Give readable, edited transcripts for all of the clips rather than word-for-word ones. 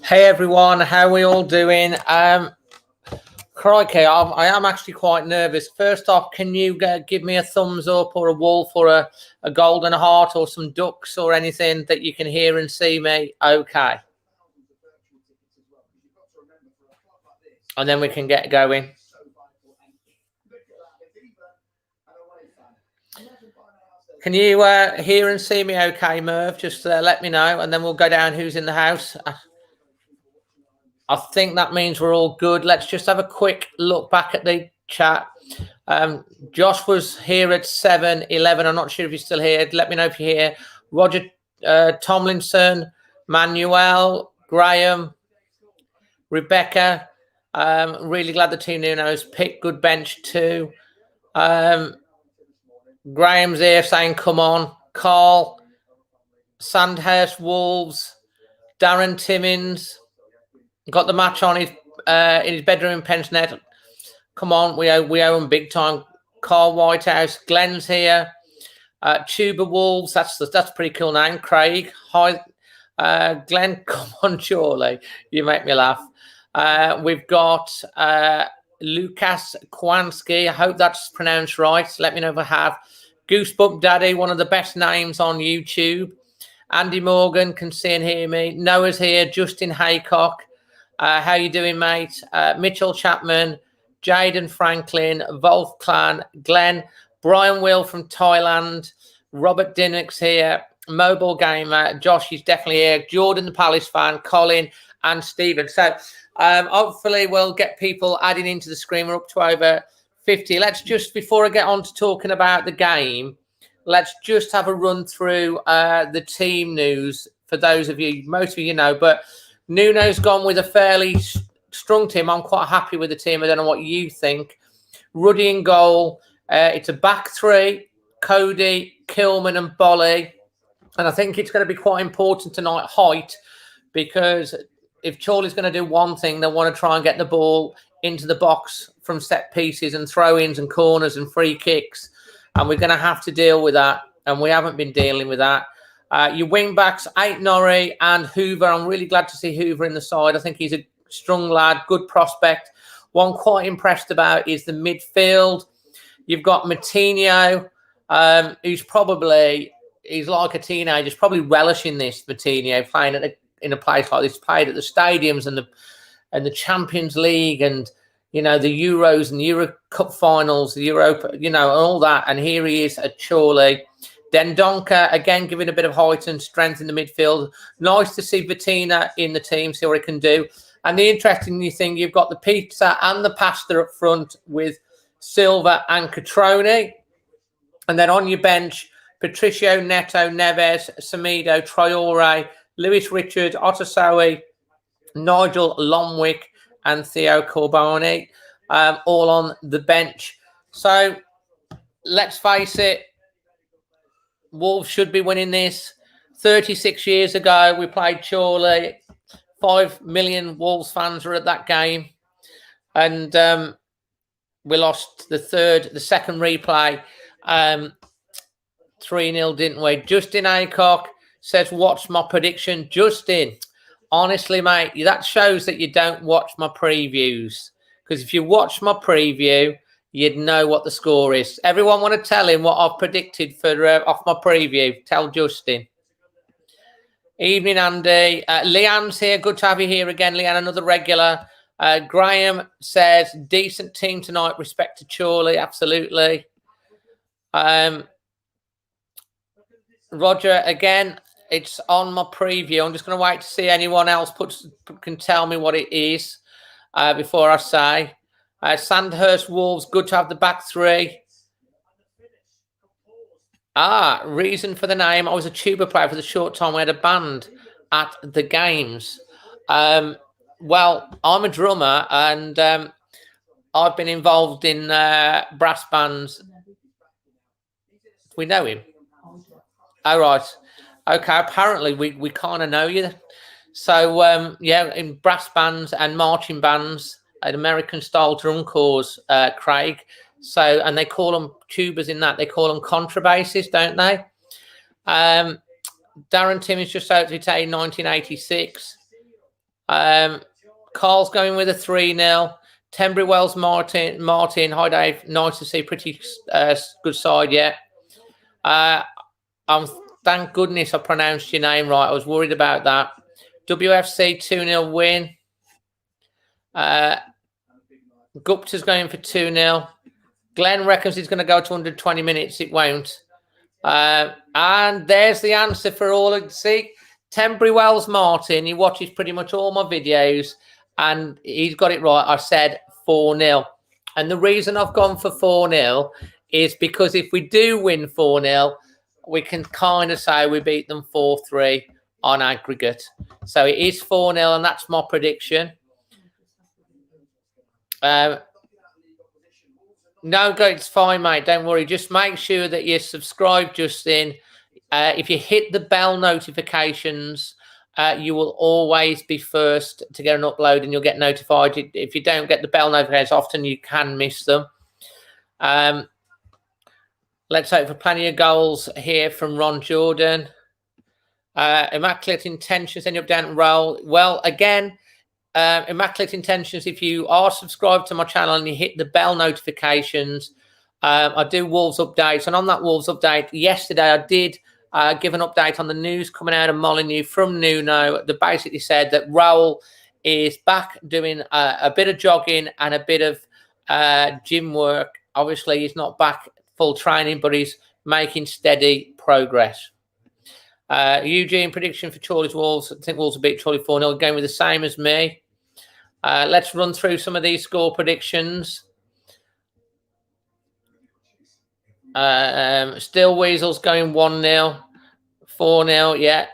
Hey everyone, how are we all doing? Crikey, I am actually quite nervous. First off, can you give me a thumbs up or a wolf or a golden heart or some ducks or anything that you can hear and see me? Okay. And then we can get going. Can you hear and see me okay, Merv? Just let me know, and then we'll go down who's in the house. I think that means we're all good. Let's just have a quick look back at the chat. Josh was here at 7:11. I'm not sure if he's still here. Let me know if you're here. Roger Tomlinson, Manuel, Graham, Rebecca. Really glad the team knows picked. Good bench too. Graham's here saying, come on. Carl, Sandhurst Wolves, Darren Timmins. Got the match on his in his bedroom in Pensnet. Come on, we owe him big time. Carl Whitehouse, Glenn's here. Tuba Wolves, that's a pretty cool name. Craig, hi, Glenn. Come on, Chorley, you make me laugh. We've got Lucas Kwanski. I hope that's pronounced right. Let me know if I have. Goosebump Daddy, one of the best names on YouTube. Andy Morgan can see and hear me. Noah's here. Justin Haycock. How you doing, mate? Mitchell Chapman, Jaden Franklin, Wolf Clan, Glenn, Brian Will from Thailand, Robert Dinnick's here, Mobile Gamer, Josh is definitely here, Jordan the Palace fan, Colin and Stephen. So hopefully we'll get people adding into the screen. We're up to over 50. Let's just, before I get on to talking about the game, let's just have a run through the team news for those of you, most of you know, but Nuno's gone with a fairly strong team. I'm quite happy with the team. I don't know what you think. Ruddy in goal. It's a back three. Cody, Kilman and Bolly. And I think it's going to be quite important tonight, height, because if Chorley's going to do one thing, they want to try and get the ball into the box from set pieces and throw-ins and corners and free kicks. And we're going to have to deal with that. And we haven't been dealing with that. Your wing-backs, Aitnori and Hoover. I'm really glad to see Hoover in the side. I think he's a strong lad, good prospect. One I'm quite impressed about is the midfield. You've got Matinho, he's like a teenager. He's probably relishing this, Matinho, playing in a place like this, played at the stadiums and the Champions League and, you know, the Euros and Euro Cup finals, the Europa, you know, and all that. And here he is at Chorley. Dendonka, again, giving a bit of height and strength in the midfield. Nice to see Bettina in the team, see what he can do. And the interesting thing, you've got the pizza and the pasta up front with Silva and Catroni. And then on your bench, Patricio, Neto, Neves, Samido, Traore, Lewis Richard, Otasowie, Nigel Lomwick, and Theo Corbani, all on the bench. So let's face it, Wolves should be winning this. 36 years ago, we played Chorley. 5 million Wolves fans were at that game. And we lost the second replay 3-0, didn't we? Justin Aycock says, watch my prediction. Justin, honestly, mate, that shows that you don't watch my previews. Because if you watch my preview, you'd know what the score is. Everyone want to tell him what I've predicted for off my preview. Tell Justin. Evening, Andy. Leanne's here. Good to have you here again, Leanne, another regular. Graham says, decent team tonight. Respect to Chorley. Absolutely. Roger, again, it's on my preview. I'm just going to wait to see anyone else can tell me what it is before I say. Sandhurst Wolves, good to have the back three. Reason for the name. I was a tuba player for the short time. We had a band at the games. Well, I'm a drummer and I've been involved in brass bands. We know him. All right. Okay, apparently we kind of know you. So, yeah, in brass bands and marching bands, an American-style drum corps, Craig. So, and they call them tubas in that. They call them contrabasses, don't they? Darren Timmins just out to retain 1986. Carl's going with a 3-0. Tenbury Wells Martin. Hi, Dave. Nice to see. Pretty good side, yeah. Thank goodness I pronounced your name right. I was worried about that. WFC 2-0 win. Gupta's going for 2-0. Glenn reckons he's going to go to 120 minutes. It won't. And there's the answer for all. See, Tenbury Wells Martin, he watches pretty much all my videos, and he's got it right. I said 4-0. And the reason I've gone for 4-0 is because if we do win 4-0, we can kind of say we beat them 4-3 on aggregate. So it is 4-0, and that's my prediction. No, go, it's fine, mate. Don't worry. Just make sure that you subscribe, Justin. If you hit the bell notifications, you will always be first to get an upload, and you'll get notified. If you don't get the bell notifications, often you can miss them. Let's hope for plenty of goals here from Ron Jordan. Immaculate intentions, end up down roll. Well, again, immaculate intentions. If you are subscribed to my channel and you hit the bell notifications, I do Wolves updates. And on that Wolves update, yesterday I did give an update on the news coming out of Molineux from Nuno that basically said that Raoul is back doing a bit of jogging and a bit of gym work. Obviously, he's not back full training, but he's making steady progress. Eugene, prediction for Chorley's Wolves. I think Wolves will beat Chorley 4-0, going with the same as me. Let's run through some of these score predictions. Still Weasels going 1-0, 4-0, yeah.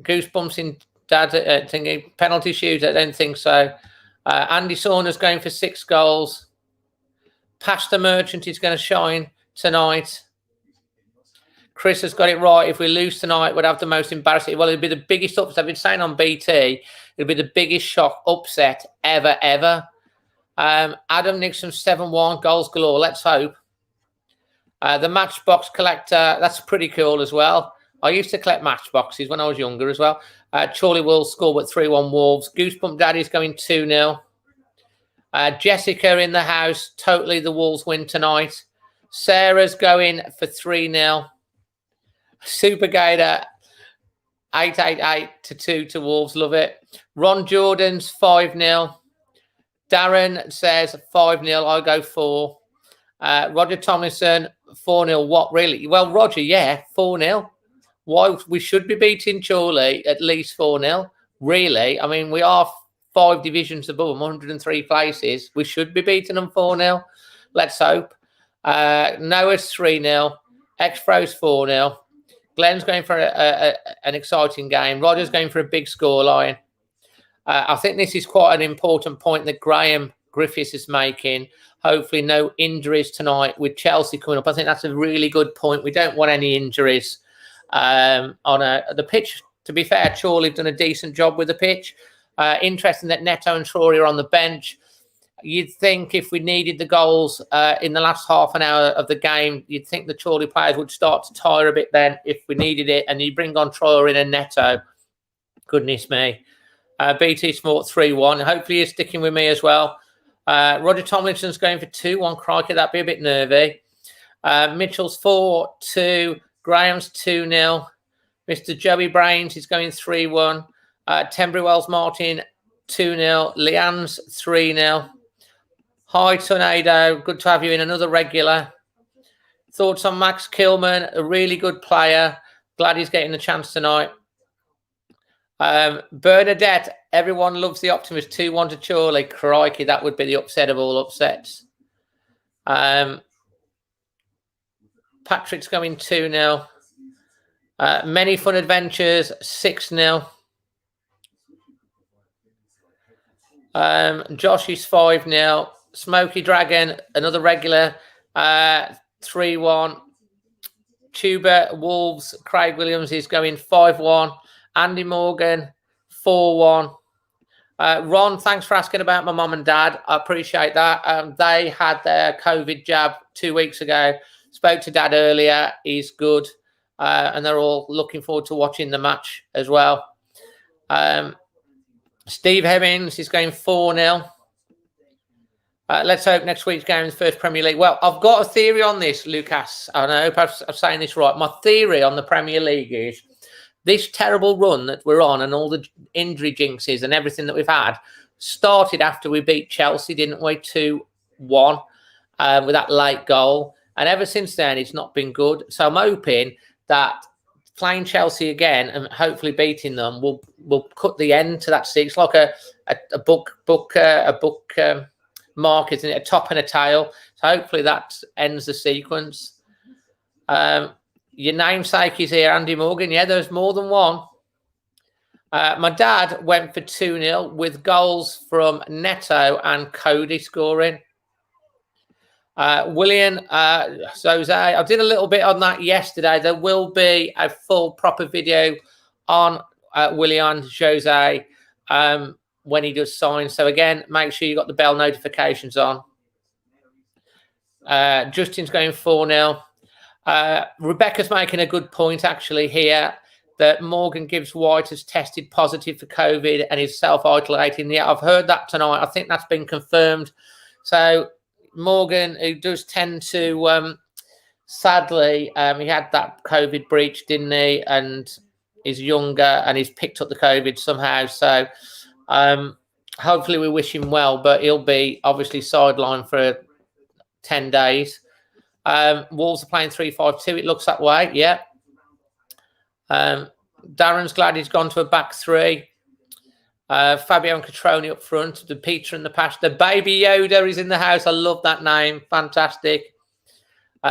Goosebumps in Dad thinking penalty shoot. I don't think so. Andy Saunders going for 6 goals. Pastor Merchant is going to shine tonight. Chris has got it right. If we lose tonight, we'd have the most embarrassing. Well, it'd be the biggest upset. I've been saying on BT, it'd be the biggest shock upset ever. Adam Nixon 7-1 goals galore. Let's hope. The Matchbox collector, that's pretty cool as well. I used to collect matchboxes when I was younger as well. Chorley will score with 3-1 Wolves. Goosebump Daddy's going 2-0. Jessica in the house. Totally the Wolves win tonight. Sarah's going for 3-0. Super Gator 8-8-8-2 to Wolves. Love it. Ron Jordan's 5-0. Darren says 5-0. I'll go 4. Roger Tomlinson 4-0. What, really? Well, Roger, yeah, 4-0. Why? We should be beating Chorley at least 4-0. Really? I mean, we are 5 divisions above them, 103 places. We should be beating them 4-0. Let's hope. Noah's 3-0. X-Fro's 4-0. Glenn's going for an exciting game. Roger's going for a big scoreline. I think this is quite an important point that Graham Griffiths is making. Hopefully no injuries tonight with Chelsea coming up. I think that's a really good point. We don't want any injuries on the pitch. To be fair, Chorley have done a decent job with the pitch. Interesting that Neto and Troy are on the bench. You'd think if we needed the goals in the last half an hour of the game, you'd think the Chorley players would start to tire a bit then if we needed it. And you bring on Troy in and Neto. Goodness me. BT Sport 3-1. Hopefully you're sticking with me as well. Roger Tomlinson's going for 2-1. Crikey, that'd be a bit nervy. Mitchell's 4-2. Graham's 2-0. Mr. Joey Brains is going 3-1. Tenbury Wells Martin 2-0. Leanne's 3-0. Hi, Tornado. Good to have you in. Another regular. Thoughts on Max Kilman? A really good player. Glad he's getting the chance tonight. Bernadette, everyone loves the Optimist. 2-1 to Chorley. Crikey, that would be the upset of all upsets. Patrick's going 2-0. Many Fun Adventures, 6-0. Josh is 5-0. Smoky Dragon, another regular, 3-1. Tuber Wolves, Craig Williams is going 5-1. Andy Morgan, 4-1. Ron, thanks for asking about my mum and dad. I appreciate that. They had their COVID jab 2 weeks ago. Spoke to Dad earlier. He's good. And they're all looking forward to watching the match as well. Steve Hemmings is going 4-0. Let's hope next week's game is the first Premier League. Well, I've got a theory on this, Lucas, and I hope I'm saying this right. My theory on the Premier League is this terrible run that we're on and all the injury jinxes and everything that we've had started after we beat Chelsea, didn't we, 2-1 with that late goal. And ever since then, it's not been good. So I'm hoping that playing Chelsea again and hopefully beating them will cut the end to that six, like a book mark, isn't it? A top and a tail. So hopefully that ends the sequence. Your namesake is here, Andy Morgan. Yeah, there's more than one. My dad went for 2-0 with goals from Neto and Cody scoring. William Jose, I did a little bit on that yesterday. There will be a full proper video on William Jose when he does sign. So again, make sure you got the bell notifications on. Justin's going 4-0. Rebecca's making a good point actually here that Morgan Gibbs White has tested positive for COVID and is self-isolating. Yeah, I've heard that tonight. I think that's been confirmed. So Morgan, who does tend to, sadly, he had that COVID breach, didn't he? And he's younger and he's picked up the COVID somehow. So hopefully we wish him well, but he'll be obviously sidelined for 10 days. Wolves are playing 3-5-2. It looks that way. Yeah. Darren's glad he's gone to a back three. Fabio and Catroni up front. The Peter and the Pastor. Baby Yoda is in the house. I love that name. Fantastic.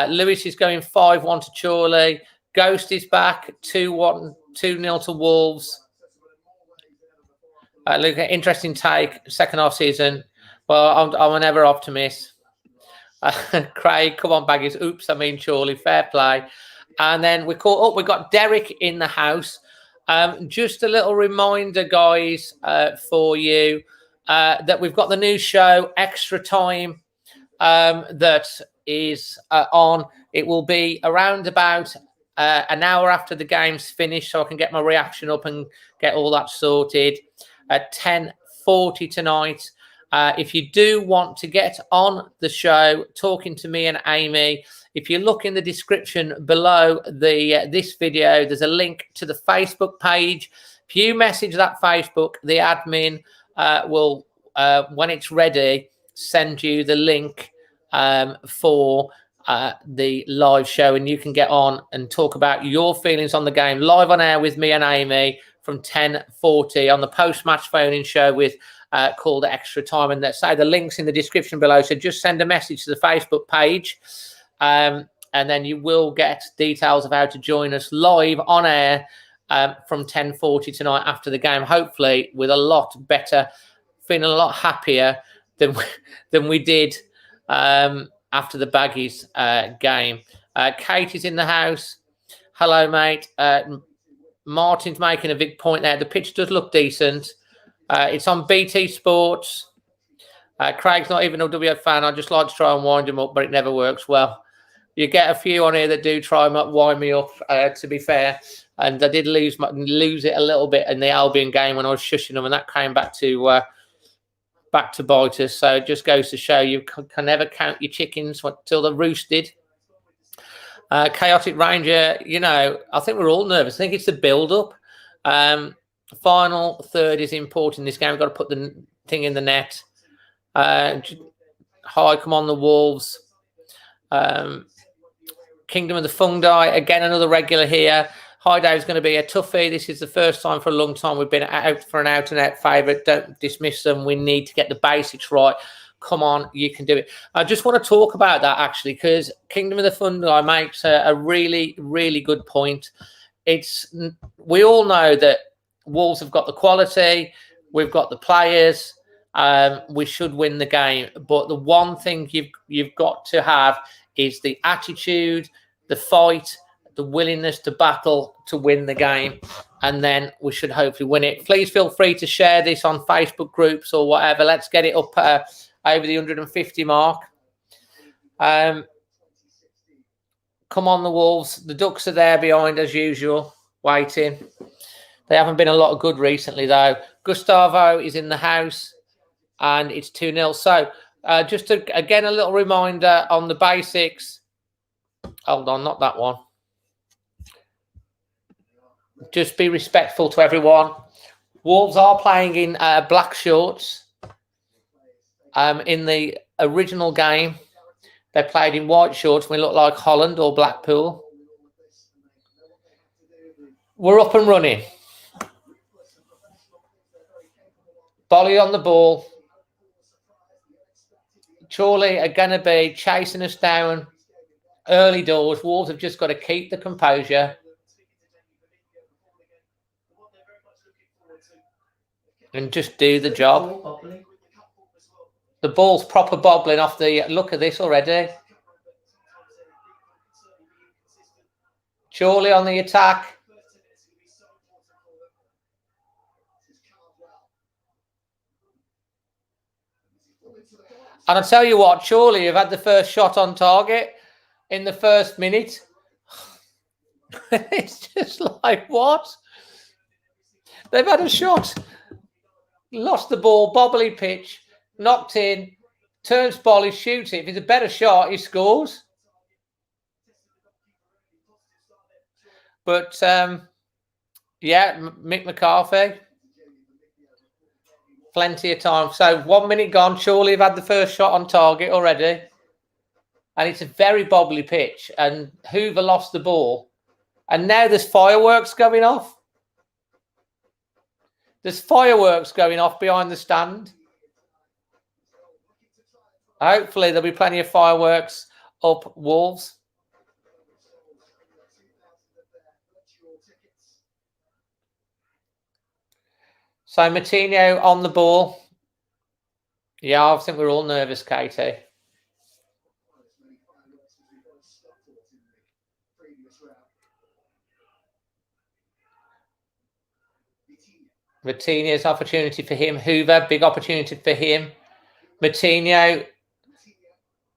Lewis is going 5-1 to Chorley. Ghost is back. 2-0 to Wolves. Look, interesting take. Second half season. Well, I'm an ever optimist. Craig, come on, Baggies. Oops, I mean Chorley. Fair play. And then we caught up. We got Derek in the house. Just a little reminder, guys, for you that we've got the new show, Extra Time, that is on. It will be around about an hour after the game's finished, so I can get my reaction up and get all that sorted at 10:40 tonight. If you do want to get on the show, talking to me and Amy, if you look in the description below this video, there's a link to the Facebook page. If you message that Facebook, the admin will, when it's ready, send you the link for the live show, and you can get on and talk about your feelings on the game live on air with me and Amy from 10:40 on the post-match phone-in show with called Extra Time. And say the link's in the description below. So just send a message to the Facebook page. And then you will get details of how to join us live on air from 10:40 tonight after the game, hopefully with a lot better, feeling a lot happier than we did after the Baggies game. Kate is in the house. Hello, mate. Martin's making a big point there. The pitch does look decent. It's on BT Sports. Craig's not even a WF fan. I just like to try and wind him up, but it never works well. You get a few on here that do try and wind me up, to be fair. And I did lose it a little bit in the Albion game when I was shushing them, and that came back to bite us. So it just goes to show you can never count your chickens until they're roosted. Chaotic Ranger, I think we're all nervous. I think it's the build-up. Final third is important in this game. We've got to put the thing in the net. Hi, come on, the Wolves. Kingdom of the Fungi, again, another regular here. Hi, Dave's going to be a toughie. This is the first time for a long time we've been out for an out-and-out favourite. Don't dismiss them. We need to get the basics right. Come on, you can do it. I just want to talk about that, actually, because Kingdom of the Fungi makes a really, really good point. We all know that Wolves have got the quality. We've got the players. We should win the game. But the one thing you've got to have is the attitude, the fight, the willingness to battle to win the game. And then we should hopefully win it. Please feel free to share this on Facebook groups or whatever. Let's get it up over the 150 mark. Come on, the Wolves. The Ducks are there behind as usual, waiting. They haven't been a lot of good recently, though. Gustavo is in the house, and it's 2-0. So again, a little reminder on the basics. Hold on, not that one. Just be respectful to everyone. Wolves are playing in black shorts. In the original game, they played in white shorts. We look like Holland or Blackpool. We're up and running. Bolly on the ball. Chorley are going to be chasing us down early doors. Wolves have just got to keep the composure. And just do the job. The ball's proper bobbling off the look of this already. Chorley on the attack. And I'll tell you what, Chorley have had the first shot on target in the first minute. It's just like, what? They've had a shot. Lost the ball, bobbly pitch, knocked in, turns Bolly, shoots it. If it's a better shot, he scores. But, yeah, Mick McCarthy. Plenty of time. So 1 minute gone. Chorley have had the first shot on target already. And it's a very bobbly pitch. And Hoover lost the ball. And now there's fireworks going off. There's fireworks going off behind the stand. Hopefully there'll be plenty of fireworks up Wolves. So Martino on the ball. Yeah, I think we're all nervous, Katie. Martino's opportunity for him. Hoover, big opportunity for him. Martino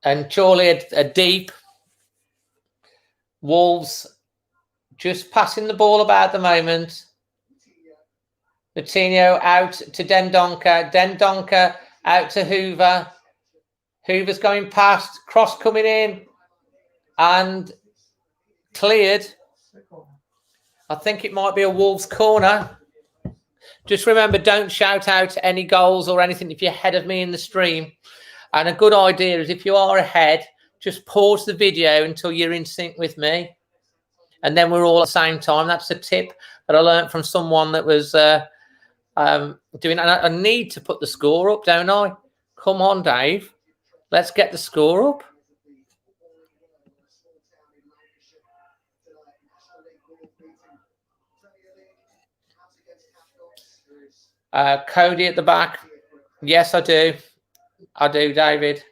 and Chorley are deep. Wolves just passing the ball about at the moment. Martino out to Dendoncker. Dendoncker out to Hoover. Hoover's going past. Cross coming in. And cleared. I think it might be a Wolves corner. Just remember, don't shout out any goals or anything if you're ahead of me in the stream. And a good idea is if you are ahead, just pause the video until you're in sync with me. And then we're all at the same time. That's a tip that I learned from someone that was doing. And I need to put the score up, don't I? Come on, Dave. Let's get the score up. Cody at the back. Yes, I do. I do, David.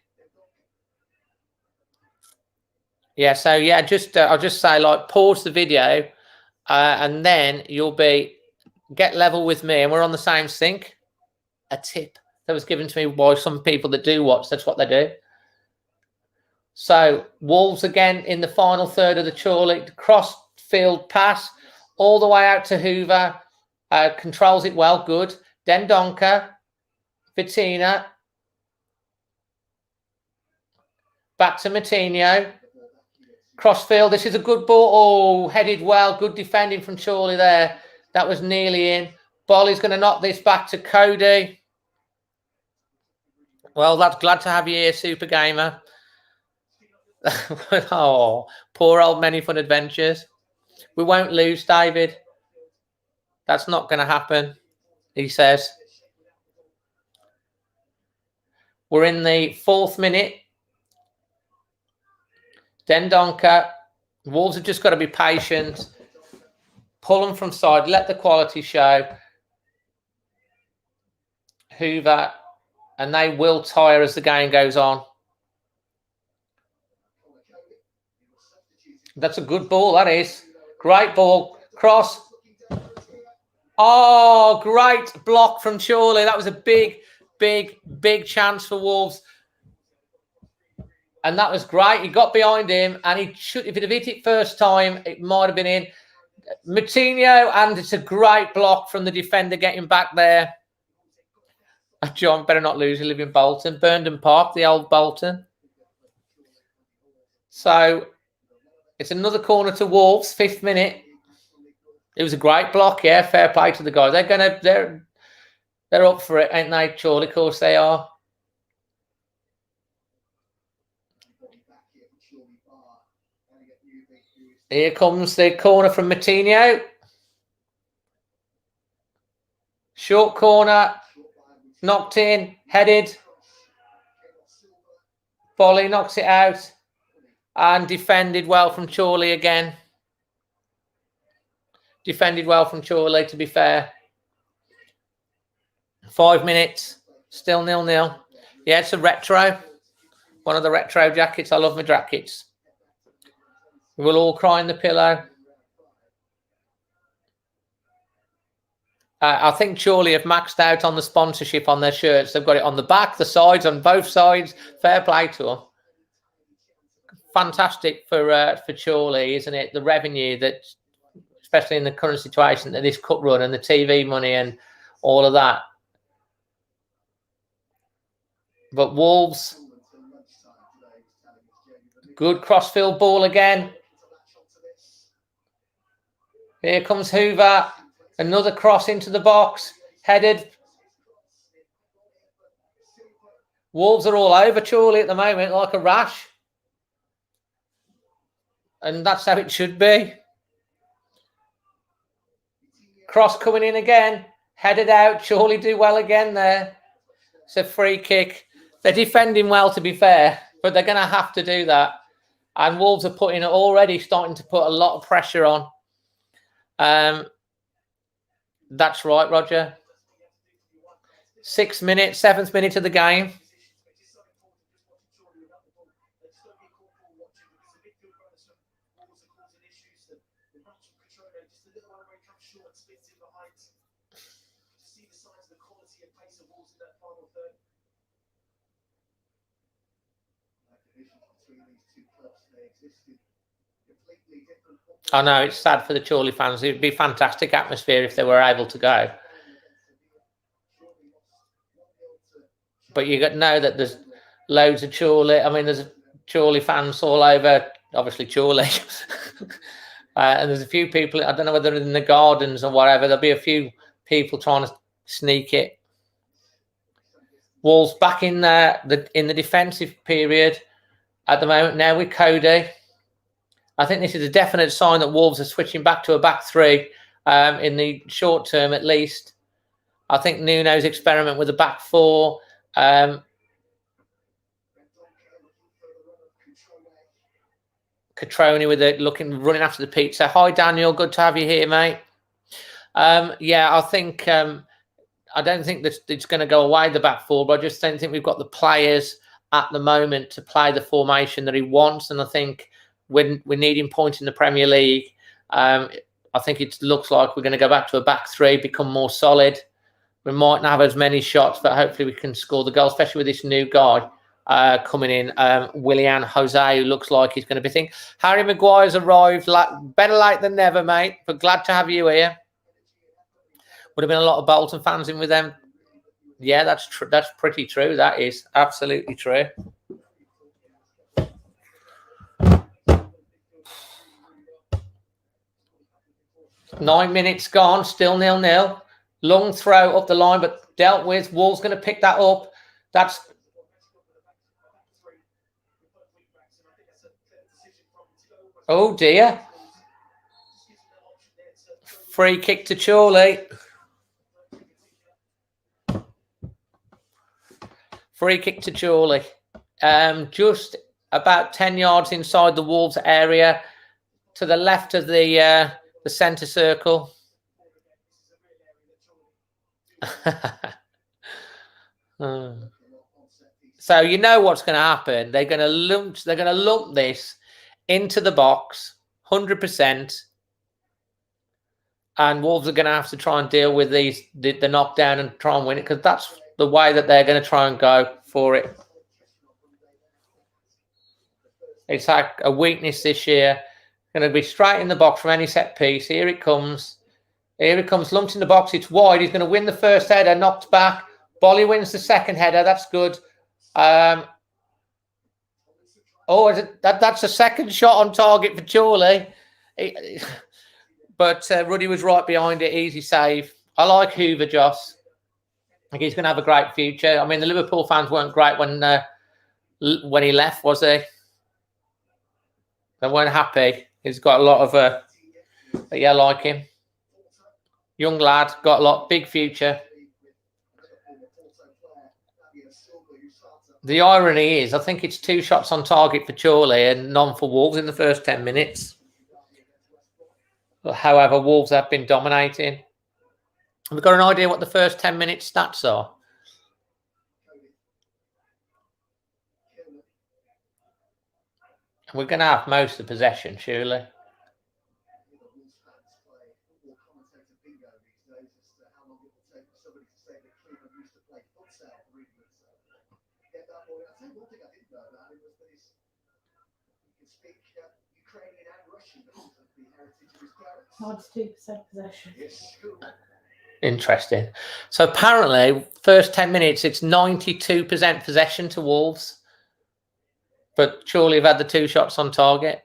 Yeah, so yeah, just I'll just say, like, pause the video and then you'll get level with me and we're on the same sync. A tip that was given to me by some people that do watch. That's what they do. So Wolves again in the final third of the Chorley. Cross field pass all the way out to Hoover. Controls it well. Good. Dendoncker. Vitina. Back to Martino. Crossfield. This is a good ball. Oh, headed well. Good defending from Chorley there. That was nearly in. Bolly's going to knock this back to Cody. Well, that's glad to have you here, Super Gamer. Oh, poor old Many Fun Adventures. We won't lose, David. That's not going to happen, he says. We're in the 4th minute. Dendoncker. Wolves have just got to be patient. Pull them from side. Let the quality show. Hoover. And they will tire as the game goes on. That's a good ball, that is. Great ball. Cross. Oh, great block from Chorley. That was a big, big, big chance for Wolves. And that was great. He got behind him and he should, if he'd have hit it first time, it might have been in. Martino, and it's a great block from the defender getting back there. John better not lose. You live in Bolton, Burndon Park, the old Bolton. So it's another corner to Wolves, 5th minute. It was a great block, yeah. Fair play to the guys. They're up for it, ain't they? Chorley, of course they are. Here comes the corner from Martinho. Short corner, knocked in, headed. Volley knocks it out, and defended well from Chorley again. Defended well from Chorley, to be fair. 5 minutes, still 0-0. Yeah, it's a retro. One of the retro jackets. I love my jackets. We'll all cry in the pillow. I think Chorley have maxed out on the sponsorship on their shirts. They've got it on the back, the sides, on both sides. Fair play to them. Fantastic for Chorley, isn't it? The revenue that, especially in the current situation, that this cup run and the TV money and all of that. But Wolves, good crossfield ball again. Here comes Hoover. Another cross into the box. Headed. Wolves are all over Chorley at the moment like a rash. And that's how it should be. Cross coming in again. Headed out. Chorley do well again there. It's a free kick. They're defending well, to be fair, but they're going to have to do that. And Wolves are already starting to put a lot of pressure on. That's right, Roger. 6 minutes, 7th minute of the game. I know, it's sad for the Chorley fans. It would be a fantastic atmosphere if they were able to go. But you got to know that there's loads of Chorley. I mean, there's Chorley fans all over, obviously Chorley. And there's a few people, I don't know whether in the gardens or whatever, there'll be a few people trying to sneak it. Wolves back in the defensive period at the moment now with Cody. I think this is a definite sign that Wolves are switching back to a back three in the short term, at least. I think Nuno's experiment with a back four. Catroni with it, running after the pizza. Hi, Daniel. Good to have you here, mate. Yeah, I think I don't think that it's going to go away, the back four, but I just don't think we've got the players at the moment to play the formation that he wants. And I think when we need him points in the Premier League, I think it looks like we're going to go back to a back three, become more solid. We might not have as many shots, but hopefully we can score the goal, especially with this new guy coming in, Willian Jose, who looks like he's going to be thinking. Harry Maguire's arrived, better late than never, mate, but glad to have you here. Would have been a lot of Bolton fans in with them. Yeah, that's true. That's pretty true. That is absolutely true. Nine minutes gone, still 0-0. Long throw up the line, but dealt with. Wolves going to pick that up. That's oh dear. Free kick to Chorley. Free kick to Chorley. Just about 10 yards inside the Wolves area, to the left of the centre circle. So you know what's going to happen. They're going to lump this into the box, 100%. And Wolves are going to have to try and deal with the knockdown and try and win it, because that's the way that they're going to try and go for it. It's like a weakness this year. Going to be straight in the box from any set piece. Here it comes. Here it comes, lumped in the box. It's wide. He's going to win the first header, knocked back. Bolly wins the second header. That's good. That's a second shot on target for Chorley. But Ruddy was right behind it. Easy save. I like Hoover, Joss. I think he's going to have a great future. I mean, the Liverpool fans weren't great when he left, was he? They weren't happy. He's got a lot of, I like him. Young lad, got a lot, big future. The irony is, I think it's 2 shots on target for Chorley and none for Wolves in the first 10 minutes. However, Wolves have been dominating. Have we got an idea what the first 10 minutes stats are? We're going to have most of the possession, surely. Odds 2% possession. Interesting. So apparently, first 10 minutes, it's 92% possession to Wolves. But Chorley have had the 2 shots on target.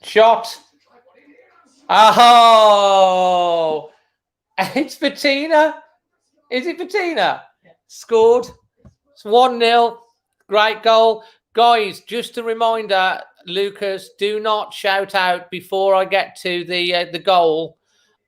Shot. Oh! It's Bettina. Is it Bettina? Yeah. Scored. It's 1-0. Great goal. Guys, just a reminder, Lucas, do not shout out before I get to the goal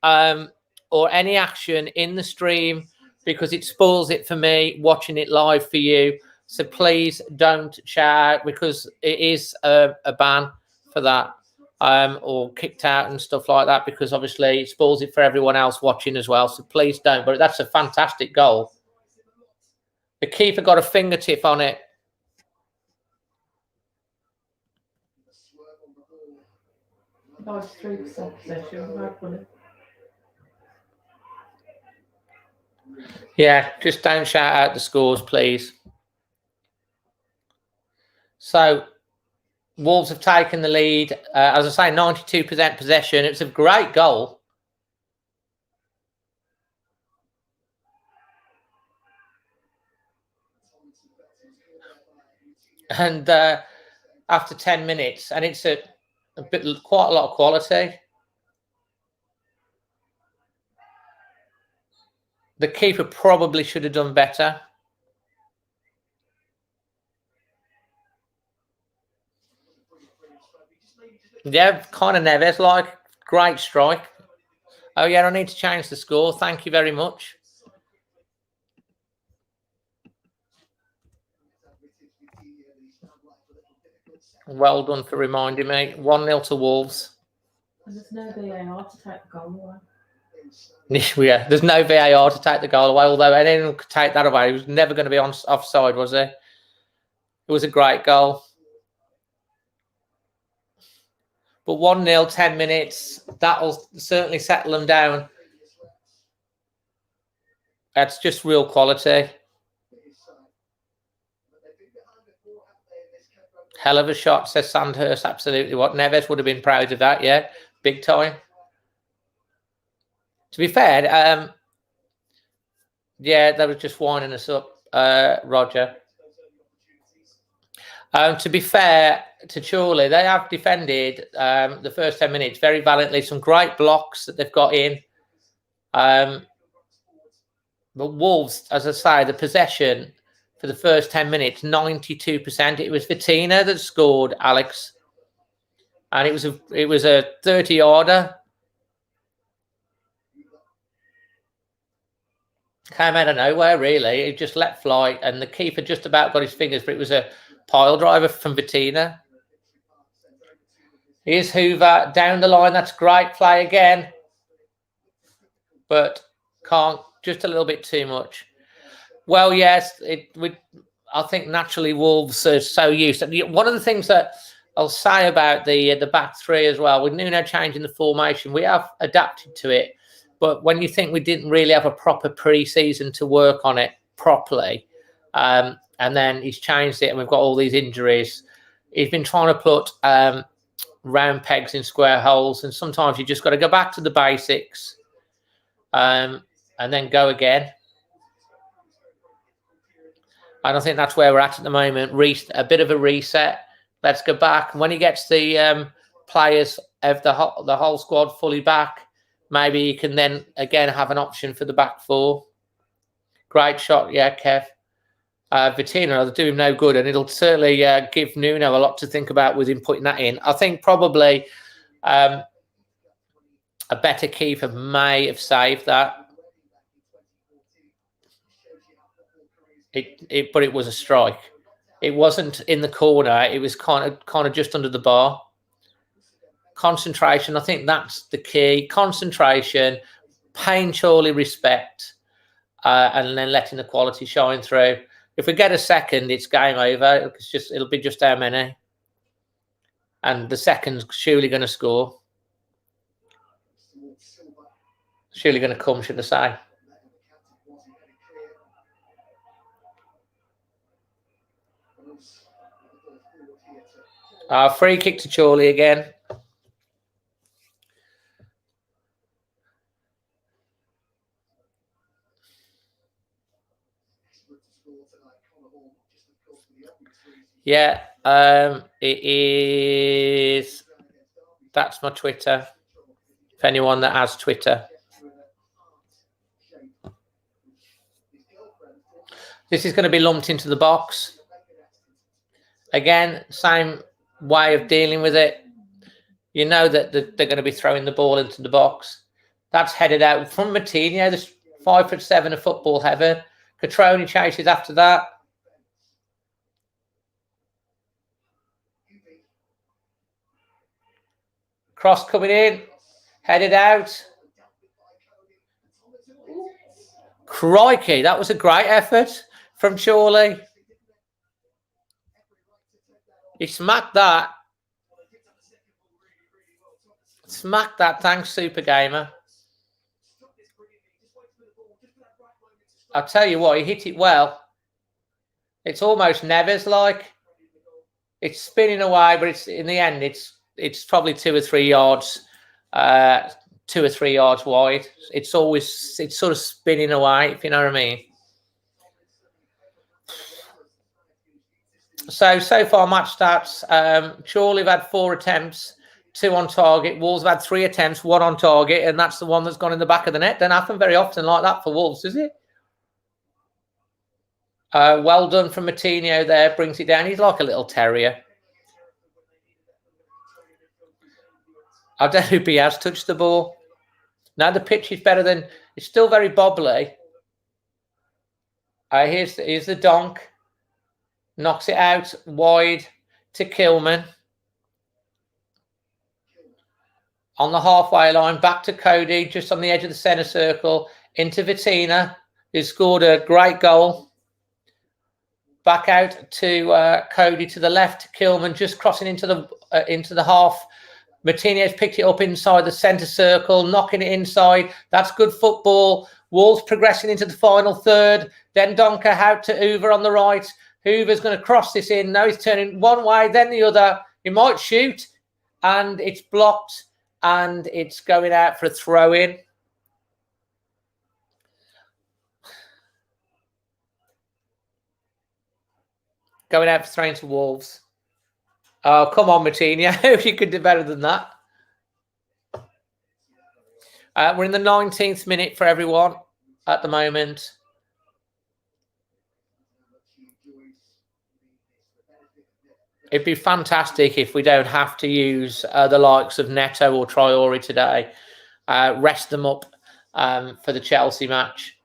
or any action in the stream because it spoils it for me watching it live for you. So please don't shout out because it is a ban for that. Or kicked out and stuff like that because obviously it spoils it for everyone else watching as well. So please don't. But that's a fantastic goal. The keeper got a fingertip on it. Oh, it's 3% possession. Yeah, just don't shout out the scores, please. So Wolves have taken the lead. As I say, 92% possession. It's a great goal. And after 10 minutes, and it's quite a lot of quality. The keeper probably should have done better. Yeah, kind of Neves like. Great strike. Oh, yeah, I need to change the score. Thank you very much. Well done for reminding me. 1-0 to Wolves. And there's no VAR to take the goal away. Yeah, there's no VAR to take the goal away, although anyone could take that away. He was never going to be offside, was he? It was a great goal. But 1-0, 10 minutes, that'll certainly settle them down. That's just real quality. Hell of a shot, says Sandhurst. Absolutely. What Neves would have been proud of that, yeah. Big time. To be fair, yeah, they were just winding us up, Roger. To be fair to Chorley, they have defended the first 10 minutes very valiantly. Some great blocks that they've got in. But Wolves, as I say, the possession for the first 10 minutes, 92%. It was Bettina that scored, Alex. And it was a 30-yarder. Came out of nowhere, really. It just let fly, and the keeper just about got his fingers, but it was a pile driver from Bettina. Here's Hoover down the line. That's great play again. But can't, just a little bit too much. Well, yes, I think naturally Wolves are so used. One of the things that I'll say about the back three as well, with Nuno changing the formation, we have adapted to it. But when you think we didn't really have a proper pre-season to work on it properly, and then he's changed it, and we've got all these injuries. He's been trying to put round pegs in square holes, and sometimes you just got to go back to the basics and then go again. And I think that's where we're at the moment. A bit of a reset. Let's go back. And when he gets the players of the whole squad fully back, maybe you can then again have an option for the back four. Great shot, yeah, Kev. Vitina, will do him no good, and it'll certainly give Nuno a lot to think about with him putting that in. I think probably a better keeper may have saved that. But it was a strike. It wasn't in the corner. It was kind of just under the bar. Concentration, I think that's the key. Concentration, paying Chorley respect, and then letting the quality shine through. If we get a second, it's game over. It'll be just how many, and the second's surely going to score. Surely going to come, should I say? Free kick to Chorley again. Yeah, it is. That's my Twitter. If anyone that has Twitter. This is going to be lumped into the box. Again, same way of dealing with it. You know that they're going to be throwing the ball into the box. That's headed out from Martinho. There's 5'7" of football heaven. Catroni chases after that. Cross coming in. Headed out. Crikey, that was a great effort from Chorley. He smacked that. Smacked that. Thanks, Super Gamer. I'll tell you what, he hit it well. It's almost Neves like. It's spinning away, but it's in the end, it's probably 2 or 3 yards, 2 or 3 yards wide. It's sort of spinning away, if you know what I mean. So far match stats, Chorley have had 4 attempts, 2 on target. Wolves have had 3 attempts, 1 on target, and that's the one that's gone in the back of the net. Doesn't happen very often like that for Wolves, does it? Well done from Martinho there, brings it down. He's like a little terrier. I don't know if he has touched the ball. Now the pitch is better than... It's still very bobbly. Here's the donk. Knocks it out wide to Kilman. On the halfway line, back to Cody, just on the edge of the centre circle. Into Vitina, who scored a great goal. Back out to Cody to the left. Kilman just crossing into the half. Martinez picked it up inside the centre circle, knocking it inside. That's good football. Wolves progressing into the final third. Then Donker out to Hoover on the right. Hoover's going to cross this in. Now he's turning one way, then the other. He might shoot, and it's blocked, and it's going out for a throw-in. Going out for throwing to Wolves. Oh, come on, Martinho. You could do better than that. We're in the 19th minute for everyone at the moment. It'd be fantastic if we don't have to use the likes of Neto or Traore today. Rest them up for the Chelsea match.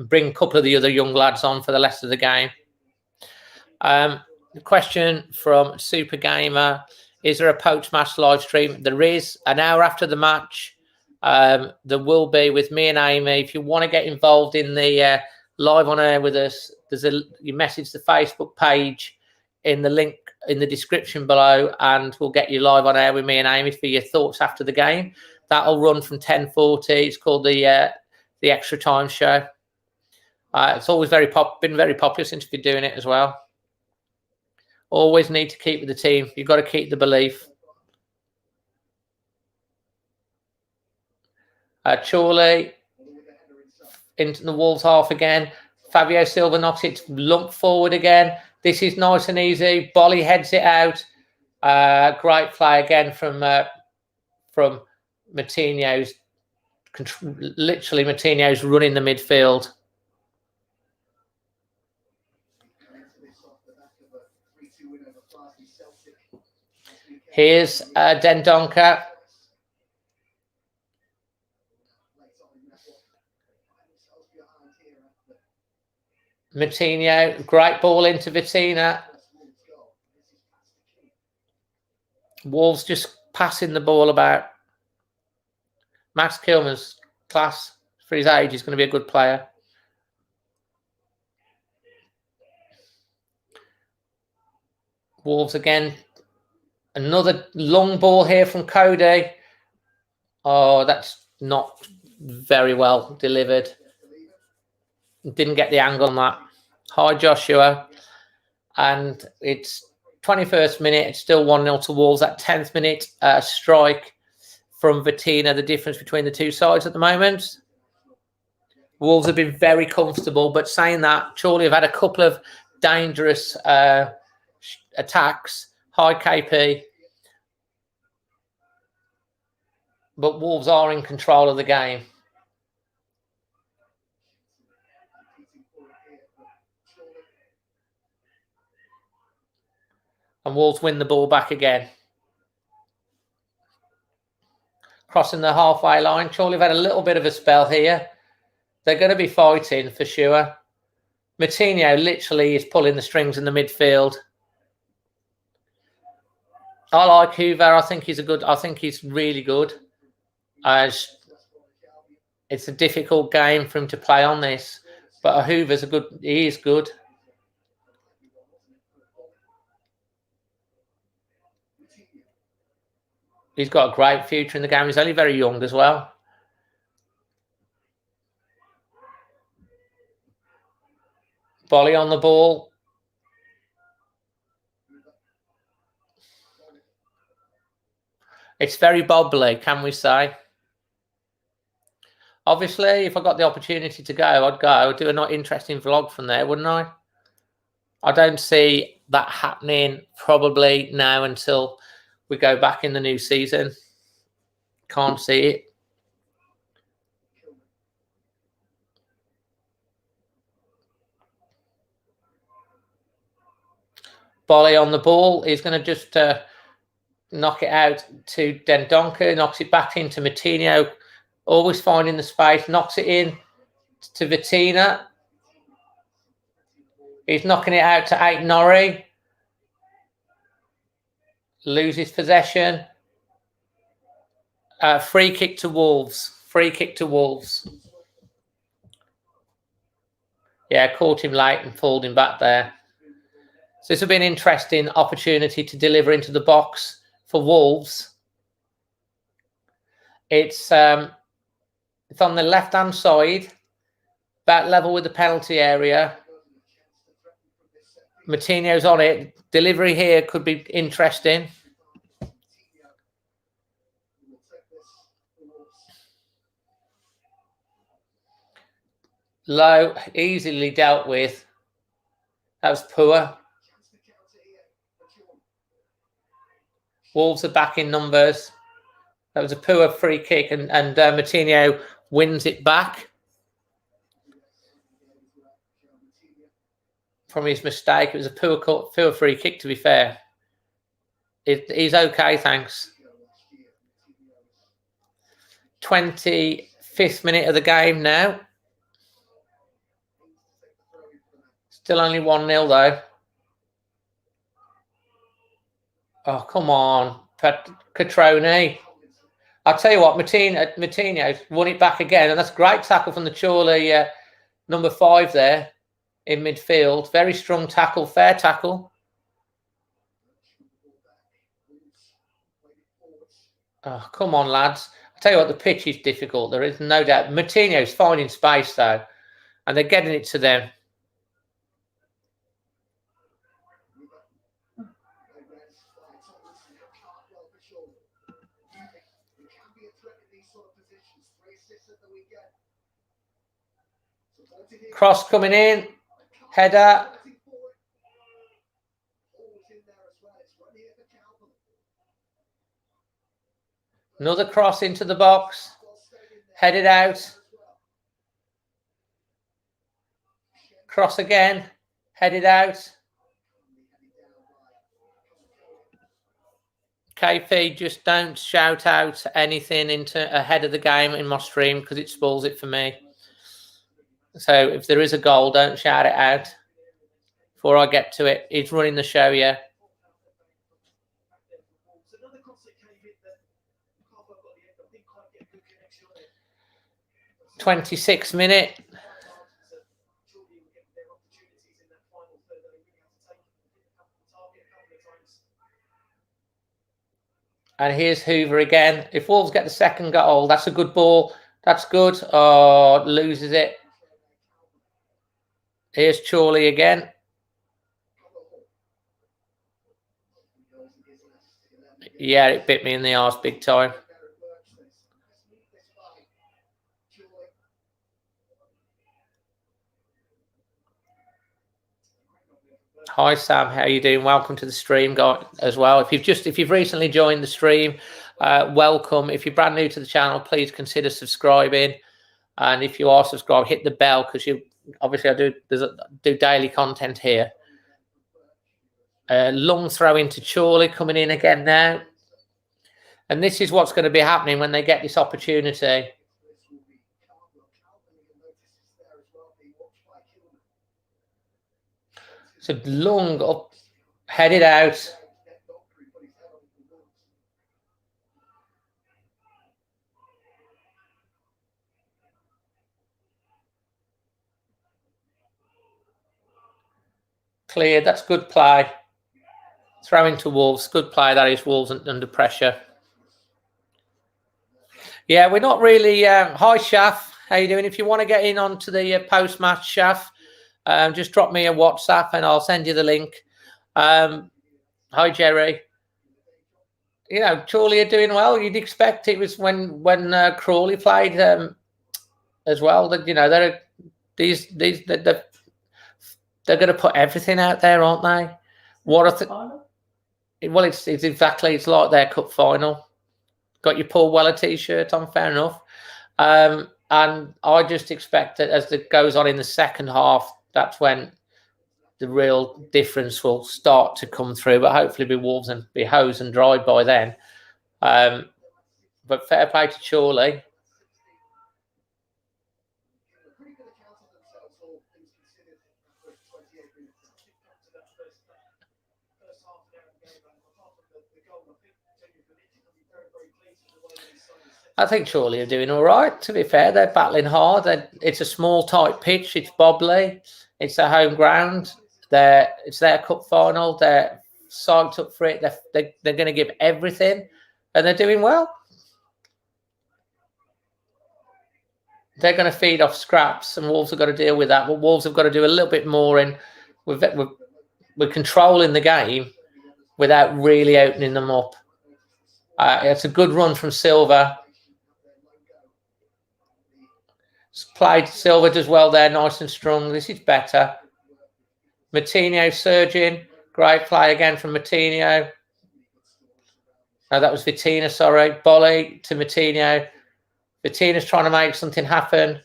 Bring a couple of the other young lads on for the rest of the game. The question from Super Gamer: is there a post-match live stream? There is. An hour after the match, there will be with me and Amy. If you want to get involved in the live on air with us, you message the Facebook page in the link in the description below, and we'll get you live on air with me and Amy for your thoughts after the game. That'll run from 10:40. It's called the extra time show. It's always been very popular since we've been doing it as well. Always need to keep with the team. You've got to keep the belief. Chorley into the Wolves half again. Fabio Silva knocks it lump forward again. This is nice and easy. Bolly heads it out. Great play again from Martinho's. Literally, Martinho's running the midfield. Here's Dendoncker. Martinho, great ball into Vitina. Wolves just passing the ball about. Max Kilman's class for his age. He's going to be a good player. Wolves again. Another long ball here from Cody. Oh, that's not very well delivered. Didn't get the angle on that. Hi, Joshua. And it's 21st minute. It's still 1-0 to Wolves. That 10th minute strike from Vitina. The difference between the two sides at the moment. Wolves have been very comfortable. But saying that, Chorley have had a couple of dangerous attacks. High KP. But Wolves are in control of the game. And Wolves win the ball back again. Crossing the halfway line. Chorley have had a little bit of a spell here. They're going to be fighting for sure. Martinho literally is pulling the strings in the midfield. I like Hoover. I think he's really good. It's a difficult game for him to play on this, but Hoover's he is good. He's got a great future in the game. He's only very young as well. Bolly on the ball. It's very bobbly, can we say? Obviously, if I got the opportunity to go, I'd go. I'd do a not interesting vlog from there, wouldn't I? I don't see that happening probably now until we go back in the new season. Can't see it. Bolly on the ball. He's going to just knock it out to Dendoncker. Knocks it back into Martinho. Always finding the space. Knocks it in to Vitina. He's knocking it out to Aït-Nouri. Loses possession. Free kick to Wolves. Free kick to Wolves. Yeah, caught him late and pulled him back there. So this will be an interesting opportunity to deliver into the box for Wolves. It's on the left-hand side, about level with the penalty area. Martinho's on it. Delivery here could be interesting. Low, easily dealt with. That was poor. Wolves are back in numbers. That was a poor free kick, and Martinho wins it back from his mistake. It was a poor free kick, to be fair. He's okay, thanks. 25th minute of the game now. Still only 1-0 though. Oh, come on. Catroni. I'll tell you what, Martinho's won it back again, and that's a great tackle from the Chorley number 5 there in midfield. Very strong tackle, fair tackle. Oh, come on, lads. I'll tell you what, the pitch is difficult. There is no doubt. Martinho's finding space, though. and they're getting it to them. Cross coming in, header. Another cross into the box, headed out. Cross again, headed out. KP, just don't shout out anything into ahead of the game in my stream because it spoils it for me. So if there is a goal, don't shout it out before I get to it. He's running the show, yeah. '26th minute. And here's Hoover again. If Wolves get the second goal, that's a good ball. That's good. Oh, loses it. Here's Chorley again. Yeah, it bit me in the arse big time. Hi Sam, how are you doing? Welcome to the stream, guys, as well. If you've recently joined the stream, welcome. If you're brand new to the channel, please consider subscribing. And if you are subscribed, hit the bell because I do daily content here. Long throw into Chorley coming in again now. And this is what's going to be happening when they get this opportunity. So long up, headed out. Clear, that's good play. Throwing to Wolves, good play. That is Wolves under pressure. Yeah, we're not really. Hi, Shaf. How you doing? If you want to get in onto the post-match, Shaf, just drop me a WhatsApp and I'll send you the link. Hi, Jerry. You know, Chorley are doing well. You'd expect it was when Crawley played as well. That they're going to put everything out there, aren't they? Well, it's exactly. It's like their cup final. Got your Paul Weller T-shirt on, fair enough. And I just expect that as it goes on in the second half, that's when the real difference will start to come through. But hopefully be Wolves and be hosed and dried by then. But fair play to Chorley. I think Chorley are doing all right, to be fair. They're battling hard. It's a small, tight pitch. It's bobbly. It's their home ground. It's their cup final. They're psyched up for it. They're going to give everything, and they're doing well. They're going to feed off scraps, and Wolves have got to deal with that. But Wolves have got to do a little bit more in. We're controlling the game without really opening them up. It's a good run from Silva. Played Silva does well there, nice and strong. This is better. Martino surging. Great play again from Martino. No, that was Vitina, sorry. Bolly to Martino. Vitina's trying to make something happen.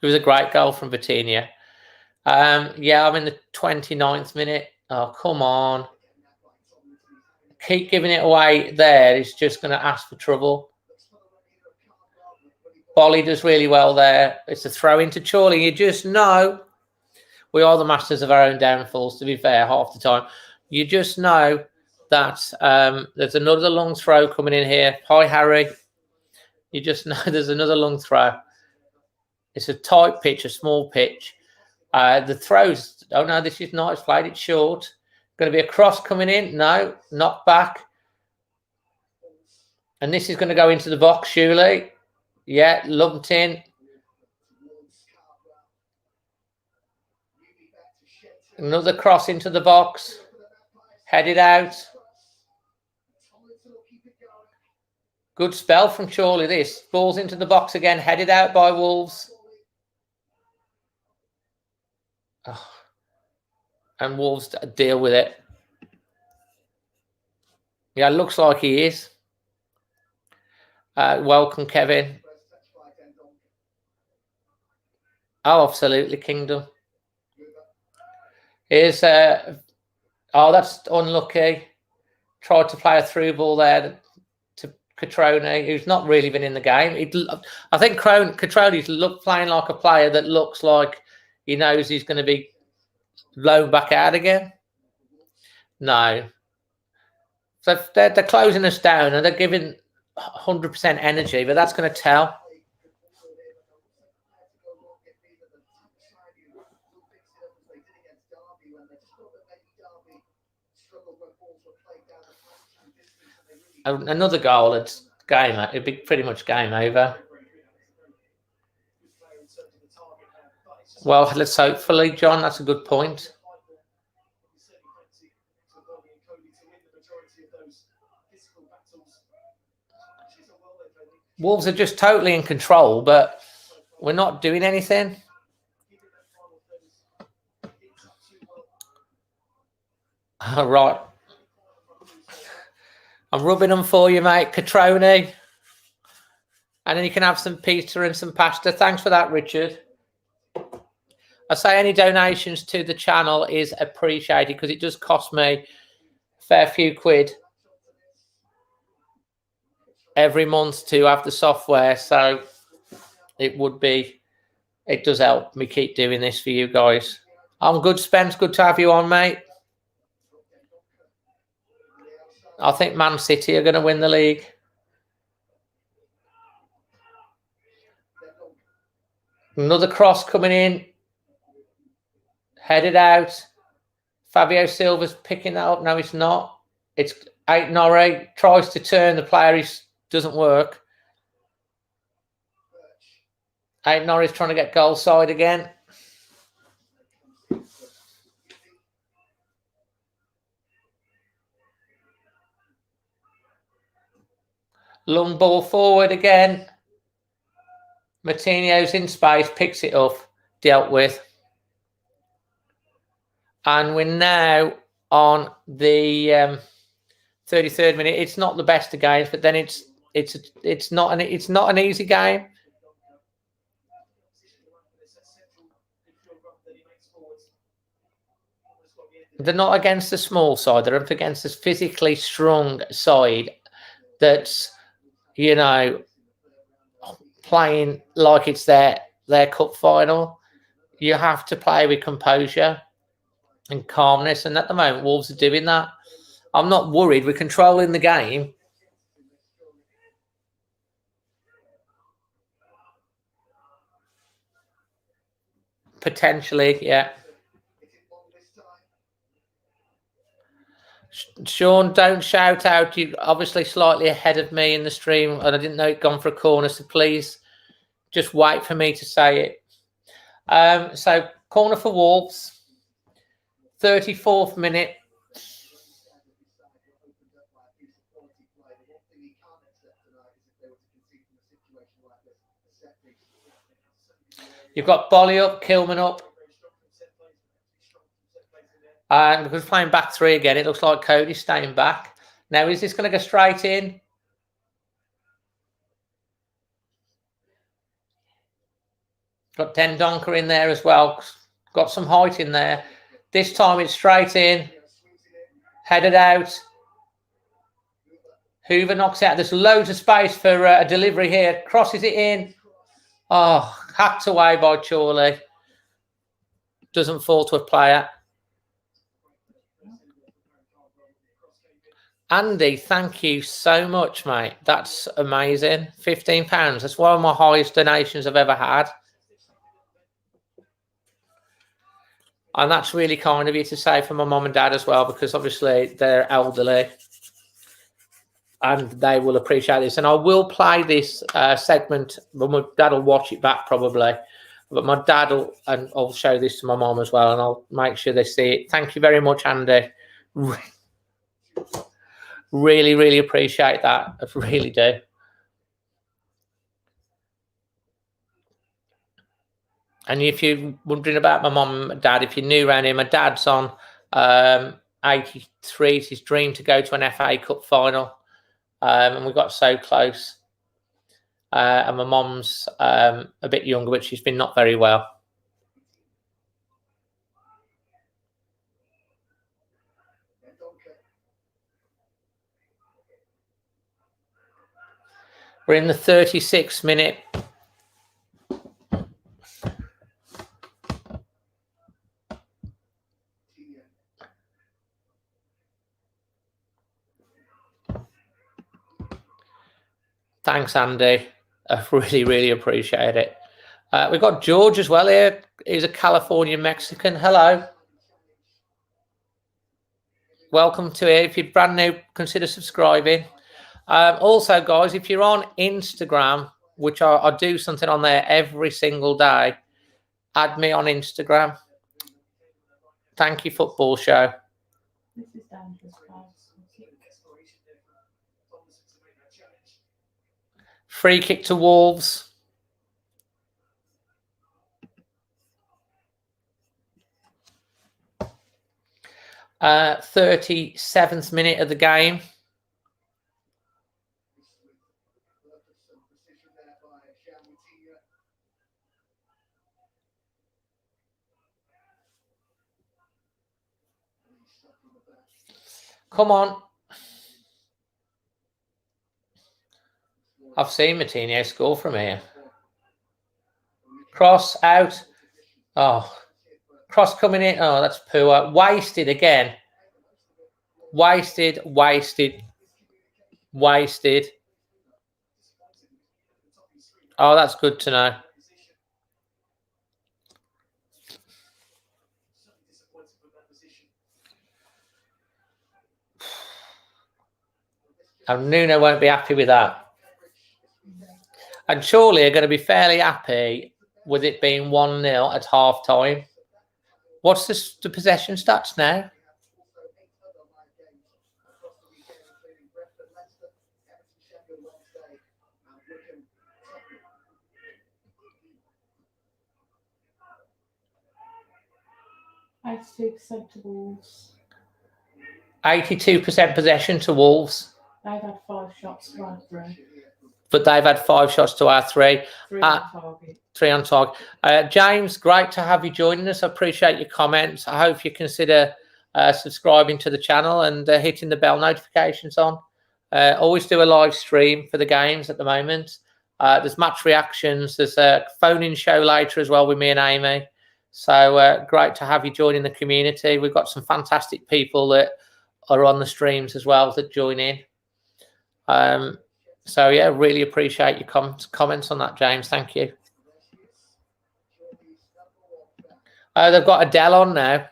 It was a great goal from Vitina. Yeah, I'm in the 29th minute. Oh, come on. Keep giving it away there. He's just going to ask for trouble. Bolly does really well there. It's a throw into Chorley. You just know we are the masters of our own downfalls, to be fair, half the time. You just know that there's another long throw coming in here. Hi, Harry. You just know there's another long throw. It's a tight pitch, a small pitch. The throws, oh no, this is not. It's played it short. Going to be a cross coming in. No, knock back. And this is going to go into the box, surely. Yeah, lumped in. Another cross into the box. Headed out. Good spell from Chorley, this. Balls into the box again. Headed out by Wolves. Oh. And Wolves deal with it. Yeah, looks like he is. Welcome, Kevin. Oh, absolutely, Kingdom. Here's oh, that's unlucky. Tried to play a through ball there to Catrone, who's not really been in the game. I think Catrone's playing like a player that looks like he knows he's going to be loaned back out again. No. So they're closing us down and they're giving 100% energy, but that's going to tell. Another goal, it's game. It'd be pretty much game over. Well, let's hopefully, John. That's a good point. Wolves are just totally in control, but we're not doing anything. All right. I'm rubbing them for you, mate. Catrone. And then you can have some pizza and some pasta. Thanks for that, Richard. I say any donations to the channel is appreciated because it does cost me a fair few quid every month to have the software. So it does help me keep doing this for you guys. I'm good, Spence. Good to have you on, mate. I think Man City are going to win the league. Another cross coming in. Headed out. Fabio Silva's picking that up. No, it's not. It's Aït-Nouri. Tries to turn the player. He doesn't work. Aït-Nouri's trying to get goal side again. Long ball forward again. Martinho's in space, picks it up, dealt with. And we're now on the 33rd minute. It's not the best of games, but then it's not an easy game. They're not against the small side. They're up against this physically strong side that's, you know, playing like it's their cup final. You have to play with composure and calmness, and at the moment Wolves are doing that. I'm not worried. We're controlling the game. Potentially, yeah. Sean, don't shout out. You're obviously slightly ahead of me in the stream, and I didn't know it'd gone for a corner, so please just wait for me to say it. So corner for Wolves, 34th minute. You've got Bolly up, Kilman up. And because we're playing back three again, it looks like Cody's staying back. Now, is this going to go straight in? Got Dendonker in there as well. Got some height in there. This time it's straight in. Headed out. Hoover knocks out. There's loads of space for a delivery here. Crosses it in. Oh, hacked away by Chorley. Doesn't fall to a player. Andy, thank you so much, mate. That's amazing. £15. That's one of my highest donations I've ever had. And that's really kind of you to say for my mum and dad as well, because obviously they're elderly. and they will appreciate this. And I will play this segment. Well, my dad will watch it back probably, but my dad will, and I'll show this to my mom as well, and I'll make sure they see it. Thank you very much, Andy. Really, really appreciate that. I really do. And if you're wondering about my mom and dad, if you're new around here, my dad's on 83. It's his dream to go to an FA Cup final. And we got so close. And my mom's a bit younger, but she's been not very well. We're in the 36th minute. Thanks, Andy. I really, really appreciate it. We've got George as well here. He's a California Mexican. Hello. Welcome to it. If you're brand new, consider subscribing. Also, guys, if you're on Instagram, which I do something on there every single day, add me on Instagram. Thank you, Football Show. This is dangerous, guys. Free kick to Wolves. Uh, 37th minute of the game. Come on. I've seen Martinez score from here. Cross out. Oh, cross coming in. Oh, that's poor. Wasted again. Wasted. Oh, that's good to know. And Nuno won't be happy with that. And Chorley are going to be fairly happy with it being 1-0 at half time. What's the possession stats now? %82 to Wolves. 82% possession to Wolves. They've had 5 shots to our 3. But they've had 5 shots to our 3. 3 on target. 3 on target. James, great to have you joining us. I appreciate your comments. I hope you consider subscribing to the channel and hitting the bell notifications on. Always do a live stream for the games at the moment. There's match reactions. There's a phone-in show later as well with me and Amy. So great to have you joining the community. We've got some fantastic people that are on the streams as well that join in. So, yeah, really appreciate your comments on that, James. Thank you. They've got Adele on now.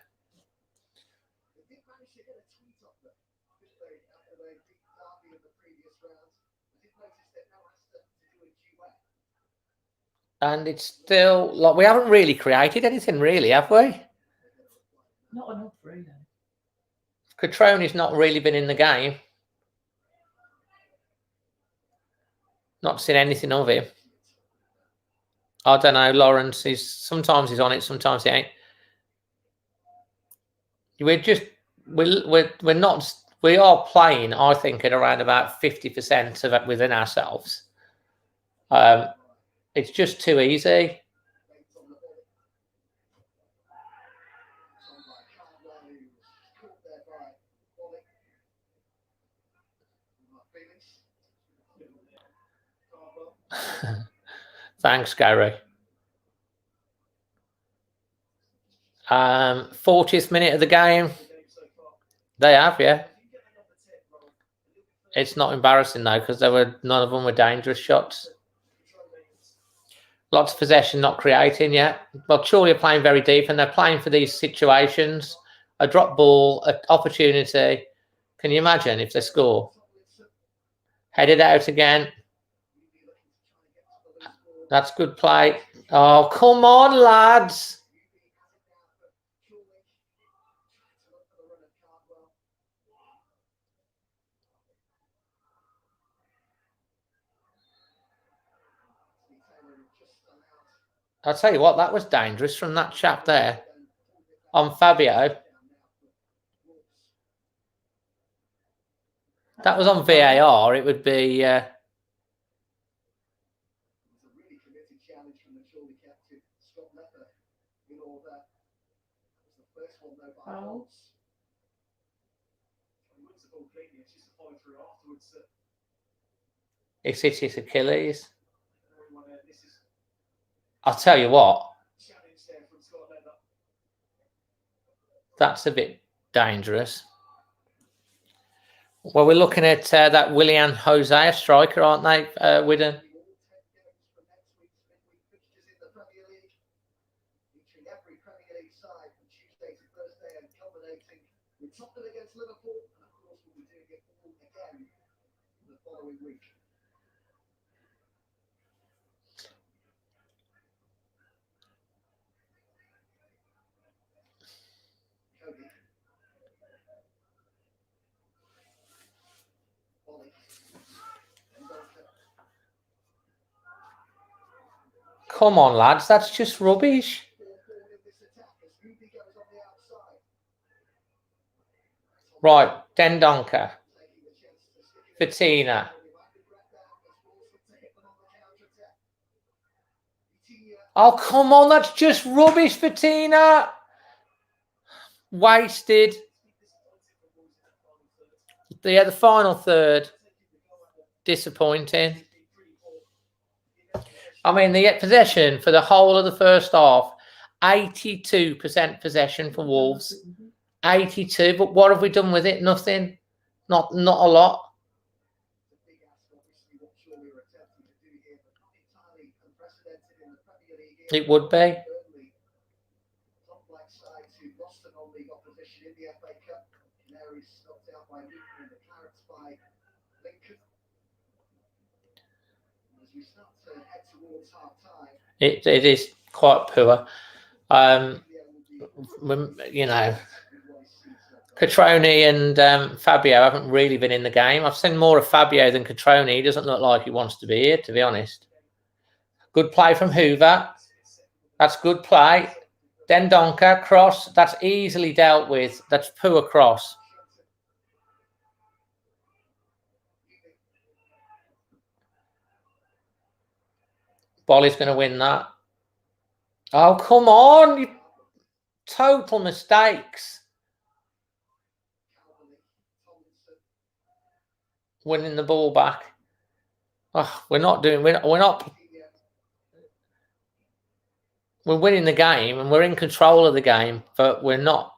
And it's still, like, we haven't really created anything, really, have we? Not enough, really. Catroni's not really been in the game. Not seen anything of him. I don't know. Lawrence is sometimes he's on it, sometimes he ain't. We are playing, I think, at around about 50% of it within ourselves. It's just too easy. Thanks, Gary. 40th minute of the game. They have, yeah. It's not embarrassing though, because none of them were dangerous shots. Lots of possession, not creating yet. Well, Chorley are playing very deep, and they're playing for these situations. A drop ball, an opportunity. Can you imagine if they score? Headed out again. That's good play. Oh, come on, lads. I'll tell you what, that was dangerous from that chap there on Fabio. That was on VAR. It would be... Oh. It's his Achilles. I'll tell you what. That's a bit dangerous. Well, we're looking at that Willian Jose, a striker, aren't they, Widden? Come on, lads, that's just rubbish. Right, Dendoncker. Fatina. Oh, come on, that's just rubbish, Fatina. Wasted. Yeah, the final third. Disappointing. I mean, the possession for the whole of the first half, 82% possession for Wolves. 82, but what have we done with it? Nothing. Not a lot. It would be. It is quite poor. You know, Catroni and Fabio haven't really been in the game. I've seen more of Fabio than Catroni. He doesn't look like he wants to be here, to be honest. Good play from Hoover. That's good play. Dendoncker, cross. That's easily dealt with. That's poor cross. Bolly's going to win that. Oh, come on. You total mistakes. Winning the ball back. Oh, we're winning the game and we're in control of the game, but we're not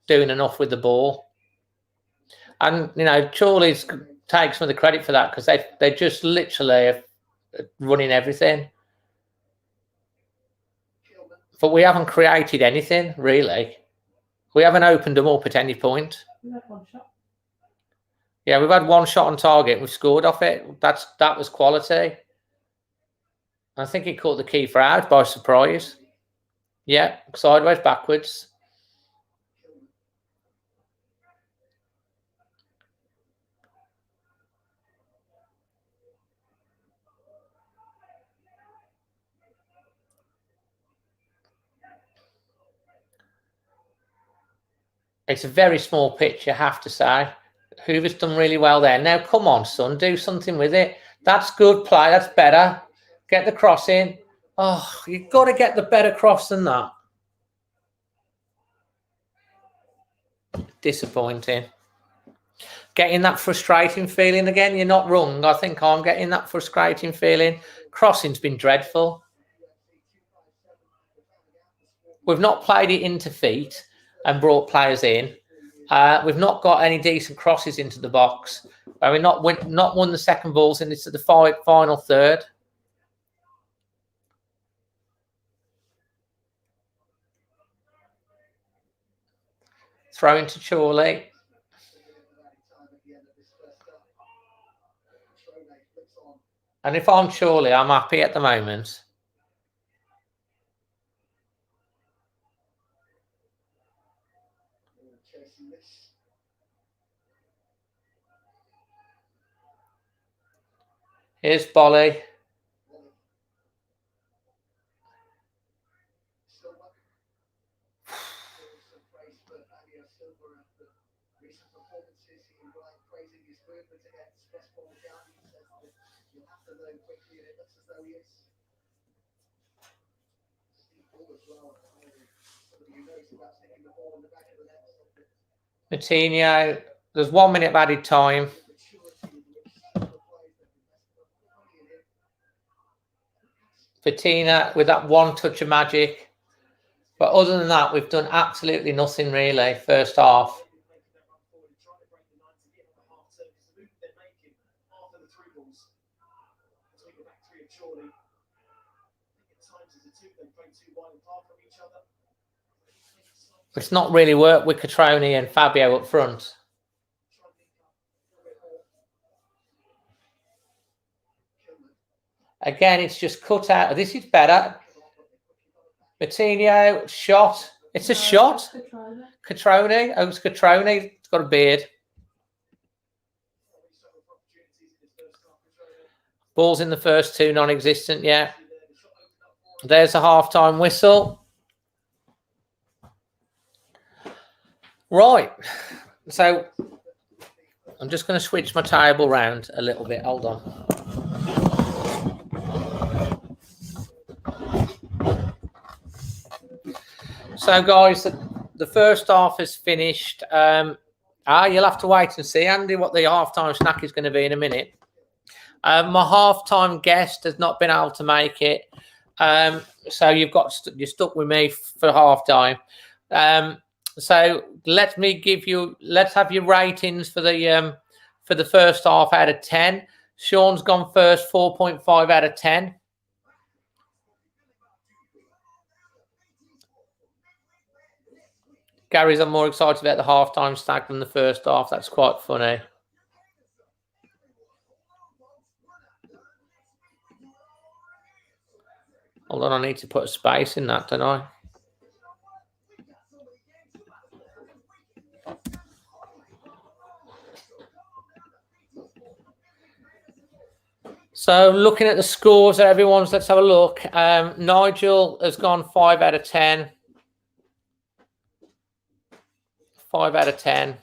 doing enough with the ball. And, you know, Chorley's takes some of the credit for that because they just literally are running everything. But we haven't created anything, really. We haven't opened them up at any point. We had one shot. Yeah, we've had one shot on target. We've scored off it. That was quality. I think he caught the keeper out by surprise. Yeah, sideways, backwards. It's a very small pitch, you have to say. Hoover's done really well there. Now, come on, son, do something with it. That's good play. That's better. Get the cross in. Oh, you've got to get the better cross than that. Disappointing. Getting that frustrating feeling again. You're not wrong. I think I'm getting that frustrating feeling. Crossing's been dreadful. We've not played it into feet and brought players in. We've not got any decent crosses into the box. We've not won the second balls and it's at the final third. Throw into Chorley. And if I'm Chorley, I'm happy at the moment. Here's Bolly. Martino, there's 1 minute of added time. Fatina with that one touch of magic. But other than that, we've done absolutely nothing really, first half. It's not really worked with Catroni and Fabio up front. Again, it's just cut out. This is better. Martino, shot. It's a shot. Catroni. Oh, it's Catroni. It's got a beard. Ball's in the first two, non-existent, yeah. There's a half-time whistle. Right. So I'm just going to switch my table round a little bit. Hold on. So, guys, the first half is finished. You'll have to wait and see, Andy, what the half-time snack is going to be in a minute. My half-time guest has not been able to make it. So you're stuck with me for half-time. So let's have your ratings for the first half out of 10. Sean's gone first, 4.5 out of 10. Gary's, I'm more excited about the half-time stack than the first half. That's quite funny. Hold on, I need to put a space in that, don't I? So looking at the scores, let's have a look. Nigel has gone 5 out of 10. 5 out of 10.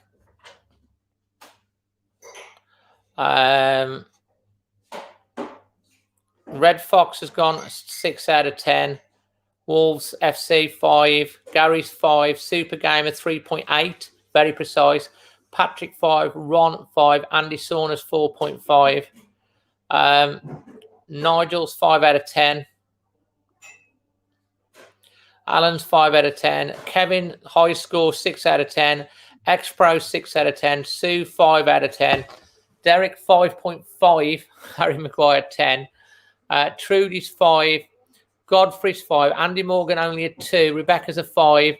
Red Fox has gone 6 out of 10. Wolves FC 5. Gary's 5. Super Gamer 3.8. Very precise. Patrick 5. Ron 5. Andy Saunders 4.5. Nigel's 5 out of 10. Alan's 5 out of 10. Kevin, high score 6 out of 10. X-Pro 6 out of 10. Sue 5 out of 10. Derek 5.5. Harry Maguire 10. Trudy's 5. Godfrey's 5. Andy Morgan only a 2. Rebecca's a 5.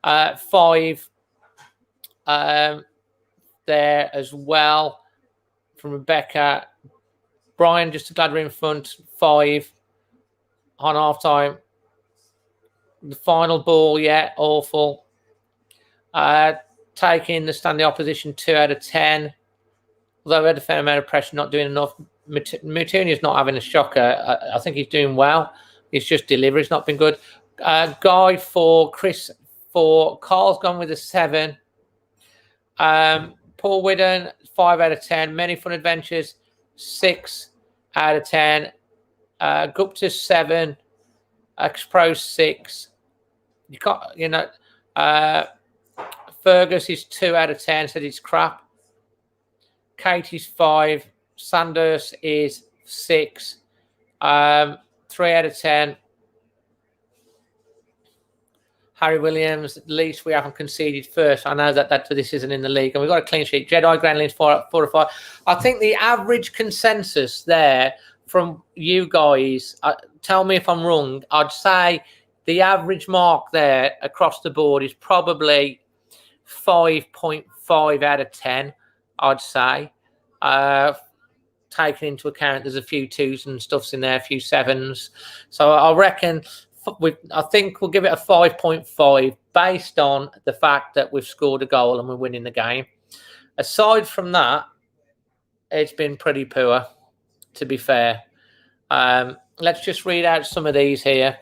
5 there as well from Rebecca. Brian, just glad we're in front. 5 on half time. The final ball, yeah, awful. Taking the standing opposition 2 out of 10. Although we had a fair amount of pressure, not doing enough. Mutunia's not having a shocker. I think he's doing well. It's just delivery's not been good. Guy 4, Chris 4. Carl's gone with a 7. Paul Whiddon 5 out of 10. Many Fun Adventures 6 out of 10. Gupta 7. X-Pro 6. You can't, Fergus is 2 out of 10, said it's crap. Katie's 5. Sanders is 6. 3 out of 10. Harry Williams, at least we haven't conceded first. I know that this isn't in the league, and we've got a clean sheet. Jedi Granley's 4 or 5. I think the average consensus there from you guys, tell me if I'm wrong, I'd say the average mark there across the board is probably 5.5 out of 10, I'd say. taking into account there's a few 2s and stuffs in there, a few 7s. So I reckon I think we'll give it a 5.5 based on the fact that we've scored a goal and we're winning the game. Aside from that, it's been pretty poor, to be fair. Let's just read out some of these here.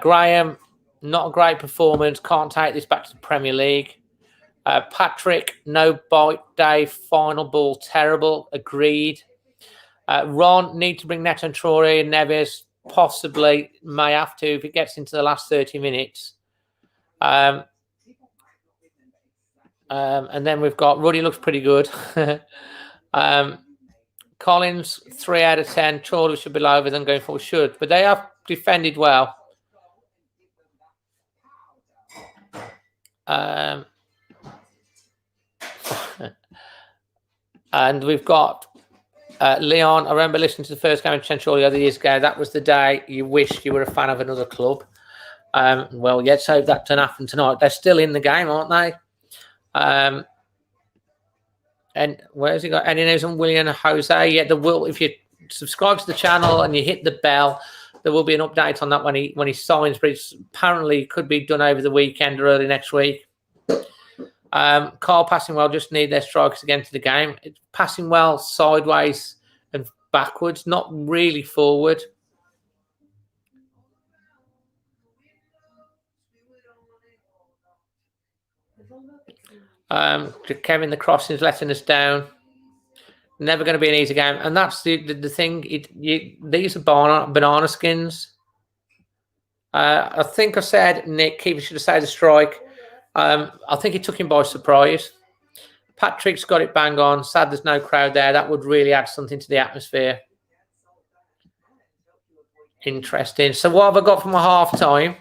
Graham, not a great performance. Can't take this back to the Premier League. Patrick, no bite day. Final ball, terrible. Agreed. Ron, need to bring Neto and Traore and Neves. Possibly, may have to if it gets into the last 30 minutes. And then we've got Ruddy, looks pretty good. Collins, 3 out of 10. Chorley should be lower than going forward. Should, but they have defended well. And we've got Leon. I remember listening to the first game of Chorley the other years ago. That was the day you wished you were a fan of another club. Well, let's hope that doesn't happen tonight. They're still in the game, aren't they? And where's he got? Any news on William and Jose? Yeah, there will. If you subscribe to the channel and you hit the bell, there will be an update on that when he signs. But it's apparently could be done over the weekend or early next week. Carl passing well. Just need their strikers again to the game. It's passing well sideways and backwards, not really forward. Kevin, the crossing's letting us down. Never going to be an easy game, and that's the thing. These are banana skins. I think I said Nick Keeper should have saved the strike. I think he took him by surprise. Patrick's got it bang on. Sad there's no crowd there. That would really add something to the atmosphere. Interesting. So what have I got for my half time?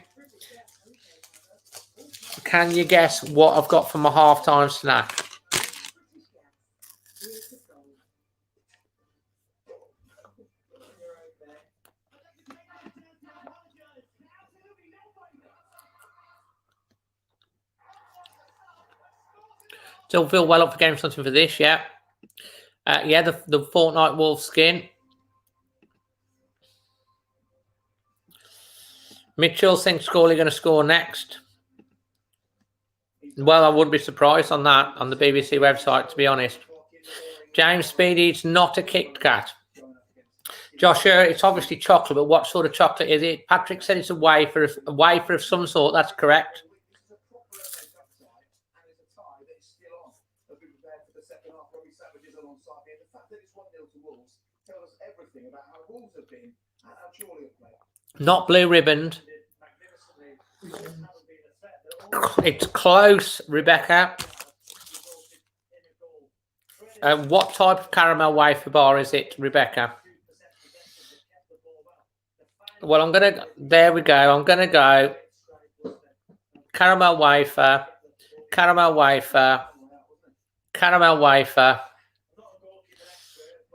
Can you guess what I've got for my half-time snack? Still feel well up for getting something for this, yeah. Yeah, the Fortnite Wolf skin. Mitchell thinks Chorley going to score next. Well, I wouldn't be surprised on that on the BBC website, to be honest. James Speedy, it's not a Kit Kat. Joshua, it's obviously chocolate, but what sort of chocolate is it? Patrick said it's a wafer of some sort. That's correct. Not blue ribboned. It's close, Rebecca. What type of caramel wafer bar is it, Rebecca? Well, there we go. I'm going to go caramel wafer, caramel wafer, caramel wafer.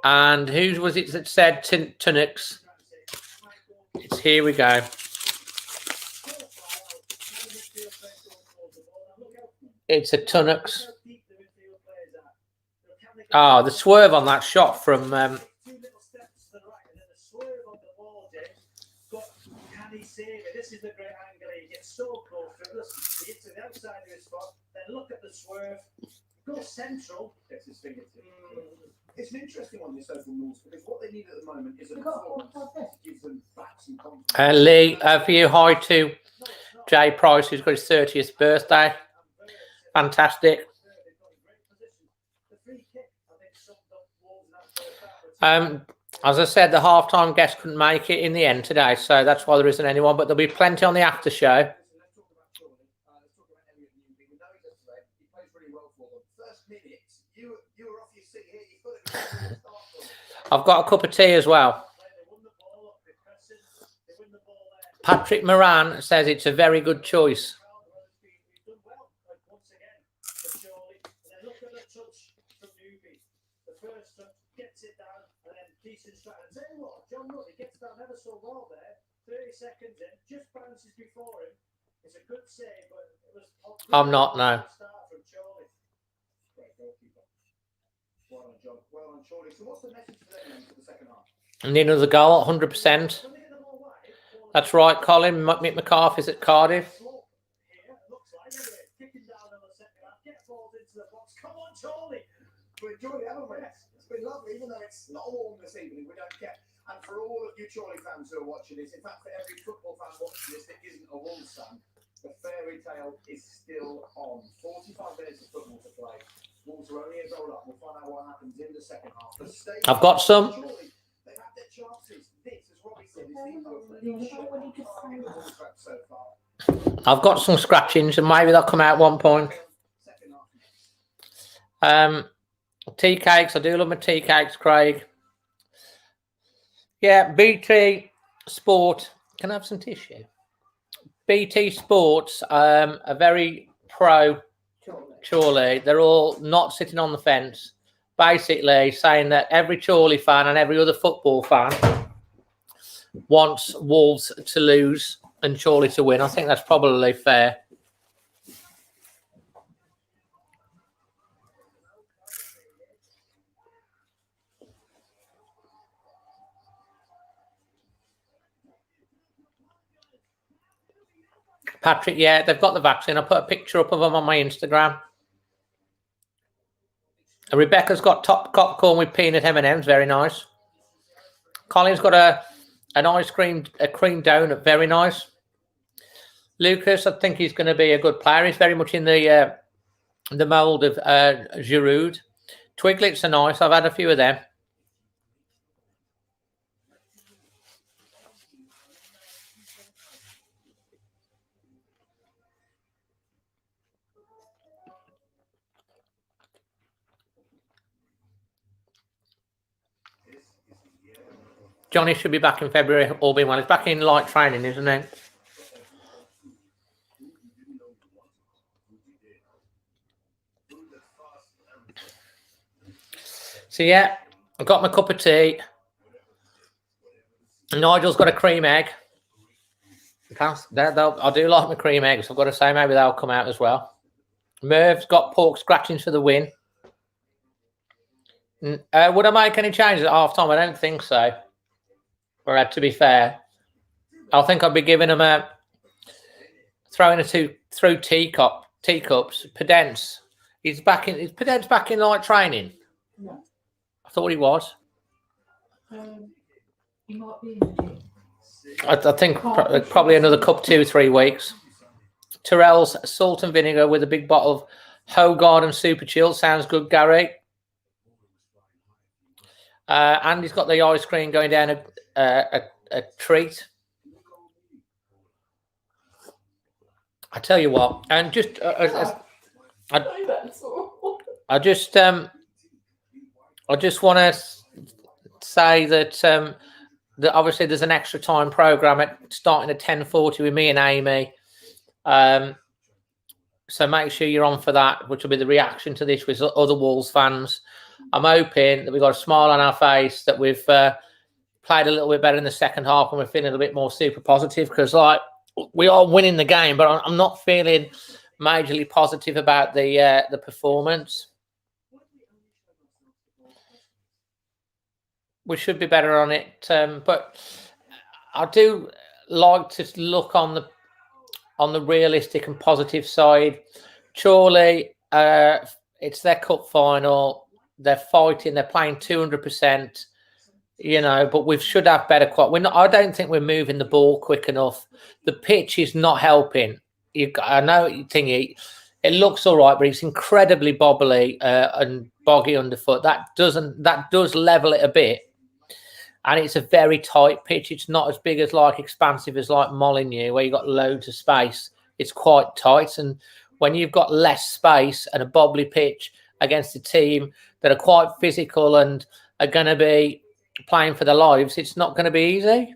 And who was it that said Tunnocks? Here we go. It's a Tunnocks. Oh, the swerve on that shot from this is the great angle. He gets so close to us. He hits to the outside of his spot. Then look at the swerve. Go central. Gets his fingertip. It's an interesting one, this open rules, because what they need at the moment is a performance to give them back some confidence. Lee, for you, hi to Jay Price, who's got his 30th birthday. Fantastic. As I said, the halftime guest couldn't make it in the end today, so that's why there isn't anyone, but there'll be plenty on the after show. I've got a cup of tea as well. Patrick Moran says it's a very good choice. I'm not, no. And need another goal, 100%. That's right, Colin. Mick McCarthy's at Cardiff. Come on, Chorley. We enjoyed it, haven't we? It's been lovely, even though it's not warm this evening. We don't care. And for all of you Chorley fans who are watching this, in fact, for every football fan watching this that isn't a Wolves fan, the fairy tale is still on. 45 minutes of football to play. Wolves are only a goal up. We'll find out what happens in the second half. I've got some. They've had their chances. This is what we said. So far. I've got some scratchings, and maybe they'll come out at one point. Tea cakes. I do love my tea cakes, Craig. Yeah, BT Sport. Can I have some tissue? BT Sports are very pro Chorley. They're all not sitting on the fence. Basically saying that every Chorley fan and every other football fan wants Wolves to lose and Chorley to win. I think that's probably fair. Patrick, yeah, they've got the vaccine. I put a picture up of them on my Instagram. Rebecca's got top popcorn with peanut M&Ms, very nice. Colin's got an ice cream, a cream donut, very nice. Lucas, I think he's going to be a good player. He's very much in the mould of Giroud. Twiglets are nice. I've had a few of them. Johnny should be back in February, all being well. He's back in light training, isn't he? So, yeah, I've got my cup of tea. Nigel's got a cream egg. I do like my cream eggs. I've got to say, maybe they'll come out as well. Merv's got pork scratchings for the win. Would I make any changes at half time? I don't think so. Or to be fair, I think I'd be giving him throwing through teacups. Pedence. Is Pedence back in light training? No. I thought he was. He might be. I think probably another 2-3 weeks. Terrell's salt and vinegar with a big bottle of Hogarden Super Chill. Sounds good, Gary. Andy's got the ice cream going down a treat. I tell you what, and just I just want to say that that obviously there's an extra time program starting at 10:40 with me and Amy. So make sure you're on for that, which will be the reaction to this with other Wolves fans. I'm hoping that we've got a smile on our face, that we've played a little bit better in the second half and we're feeling a bit more super positive, because like we are winning the game, but I'm not feeling majorly positive about the performance. We should be better on it, but I do like to look on the realistic and positive side. Chorley, it's their cup final. They're fighting. They're playing 200%. You know, but we should have better quality. I don't think we're moving the ball quick enough. The pitch is not helping. I know it looks all right, but it's incredibly bobbly and boggy underfoot. That does level it a bit. And it's a very tight pitch. It's not as big as expansive as Molineux, where you've got loads of space. It's quite tight. And when you've got less space and a bobbly pitch against a team that are quite physical and are going to be playing for their lives, it's not going to be easy.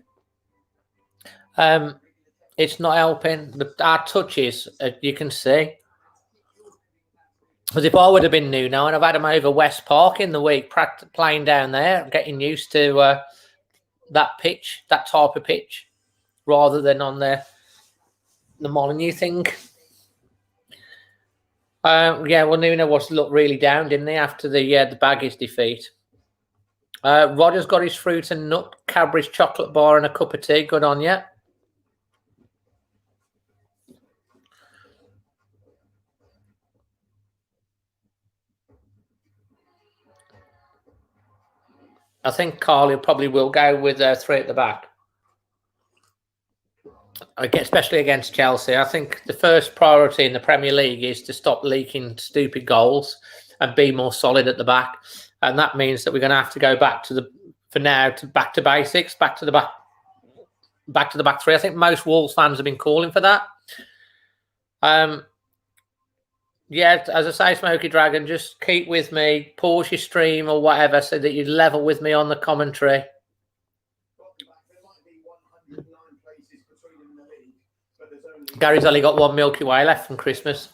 It's not helping. Our touches, you can see. Because if I would have been new now and I've had him over West Park in the week, playing down there, getting used to that pitch, that type of pitch, rather than on the Molineux thing. Yeah, well, Nuno looked really down, didn't he, after the Baggies defeat? Roger's got his fruit and nut Cadbury's chocolate bar and a cup of tea. Good on you. I think Carly probably will go with 3 at the back. Especially against Chelsea. I think the first priority in the Premier League is to stop leaking stupid goals and be more solid at the back. And that means that we're going to have to go back to back to basics, back to the back 3. I think most Wolves fans have been calling for that. Yeah, as I say, Smoky Dragon, just keep with me, pause your stream or whatever so that you level with me on the commentary. Gary's only got 1 Milky Way left from Christmas.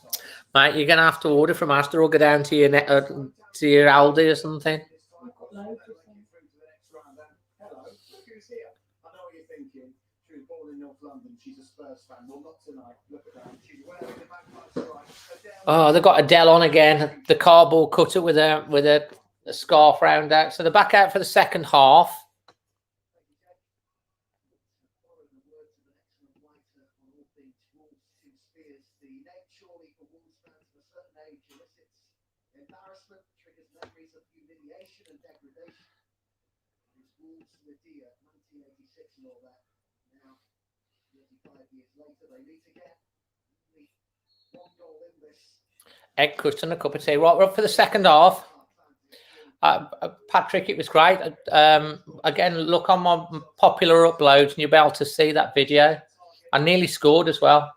Mate, you're going to have to order from Asda or go down to your Aldi or something. Oh, they've got Adele on again. The cardboard cutter with a scarf round out. So they're back out for the second half. Egg cut and a cup of tea. Right, we're up for the second half. Patrick, it was great. Again, look on my popular uploads and you'll be able to see that video. I nearly scored as well.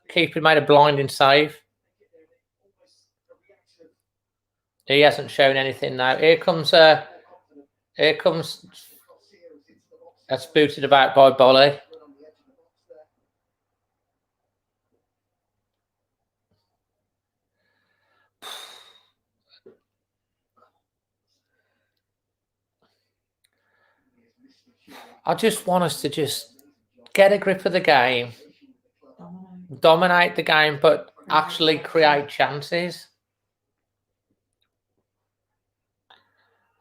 Keeper made a blinding save. He hasn't shown anything now. Here comes. That's booted about by Bolly. I just want us to just get a grip of the game, dominate the game, but actually create chances.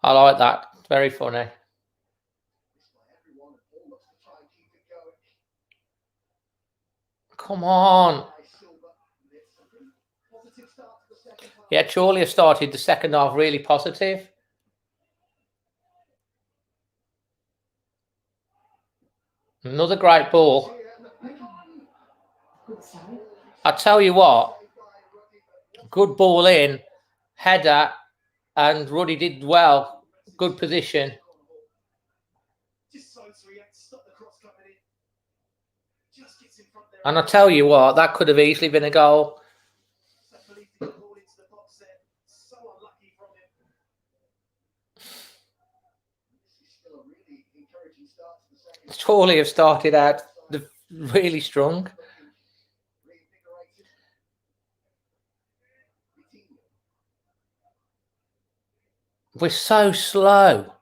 I like that. Very funny. Come on. Yeah, Chorley has started the second half really positive. Another great ball. I tell you what, good ball in, header, and Ruddy did well. Good position. And I tell you what, that could have easily been a goal. Chorley have started out really strong. We're so slow.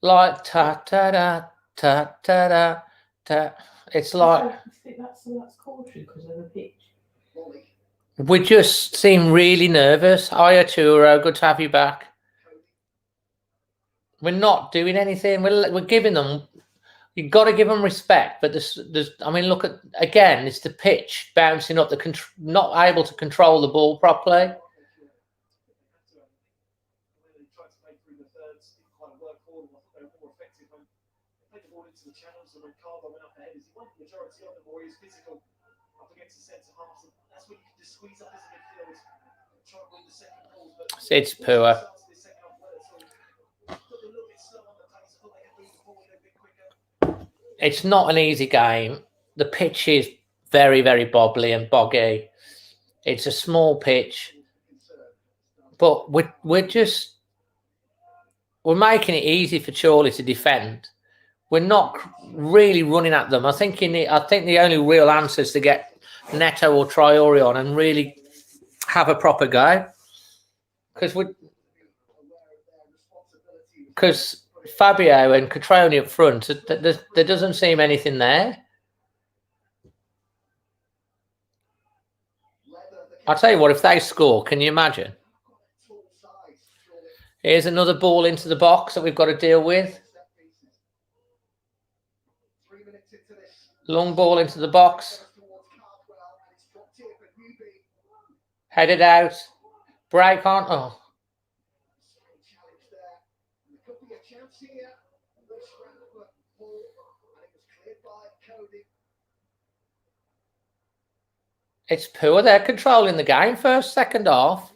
Like ta ta da ta ta da ta. It's like that's called because of the pitch. We just seem really nervous. Hiya, Turo. Good to have you back. We're not doing anything. We're giving them. You've got to give them respect. But there's. I mean, look at again. It's the pitch bouncing up. Not able to control the ball properly. It's poor. It's not an easy game. The pitch is very, very bobbly and boggy. It's a small pitch, but we're making it easy for Chorley to defend. We're not really running at them. I think the only real answer is to get Neto or Traore on and really have a proper go. Because Fabio and Catroni up front, there doesn't seem anything there. I'll tell you what, if they score, can you imagine? Here's another ball into the box that we've got to deal with. Long ball into the box. Headed out. Break on. Oh. It's poor. They're controlling the game first, second half.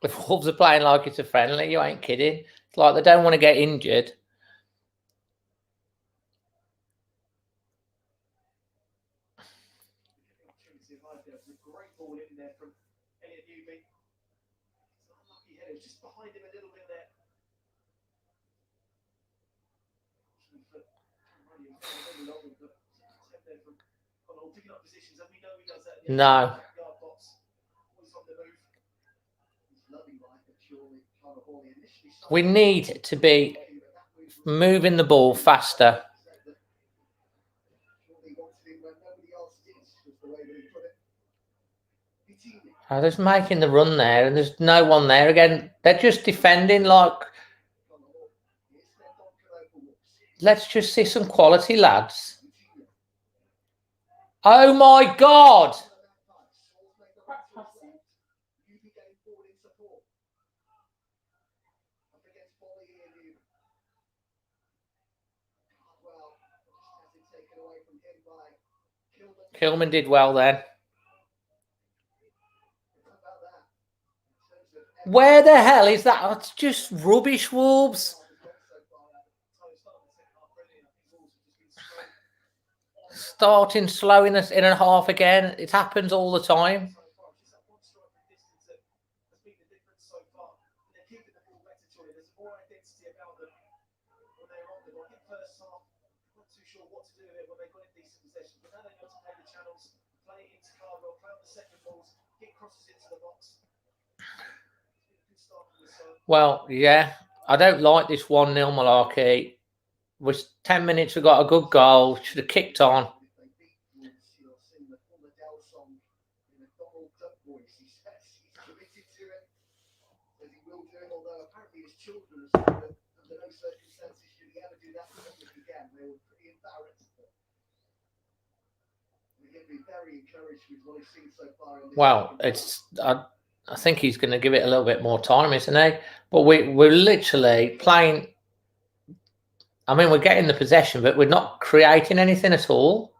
The Wolves are playing like it's a friendly. You ain't kidding. It's like they don't want to get injured. No. We need to be moving the ball faster. Oh, they're just making the run there, and there's no one there again. They're just defending like... Let's just see some quality, lads. Oh, my God! Kilman did well then. Where the hell is that? It's just rubbish, Wolves. Starting slow in a half again. It happens all the time. Well, yeah, I don't like this 1-0 malarkey. Was 10 minutes, we got a good goal. Should have kicked on. Well, it's... I think he's going to give it a little bit more time, isn't he? But we're literally playing... I mean, we're getting the possession, but we're not creating anything at all.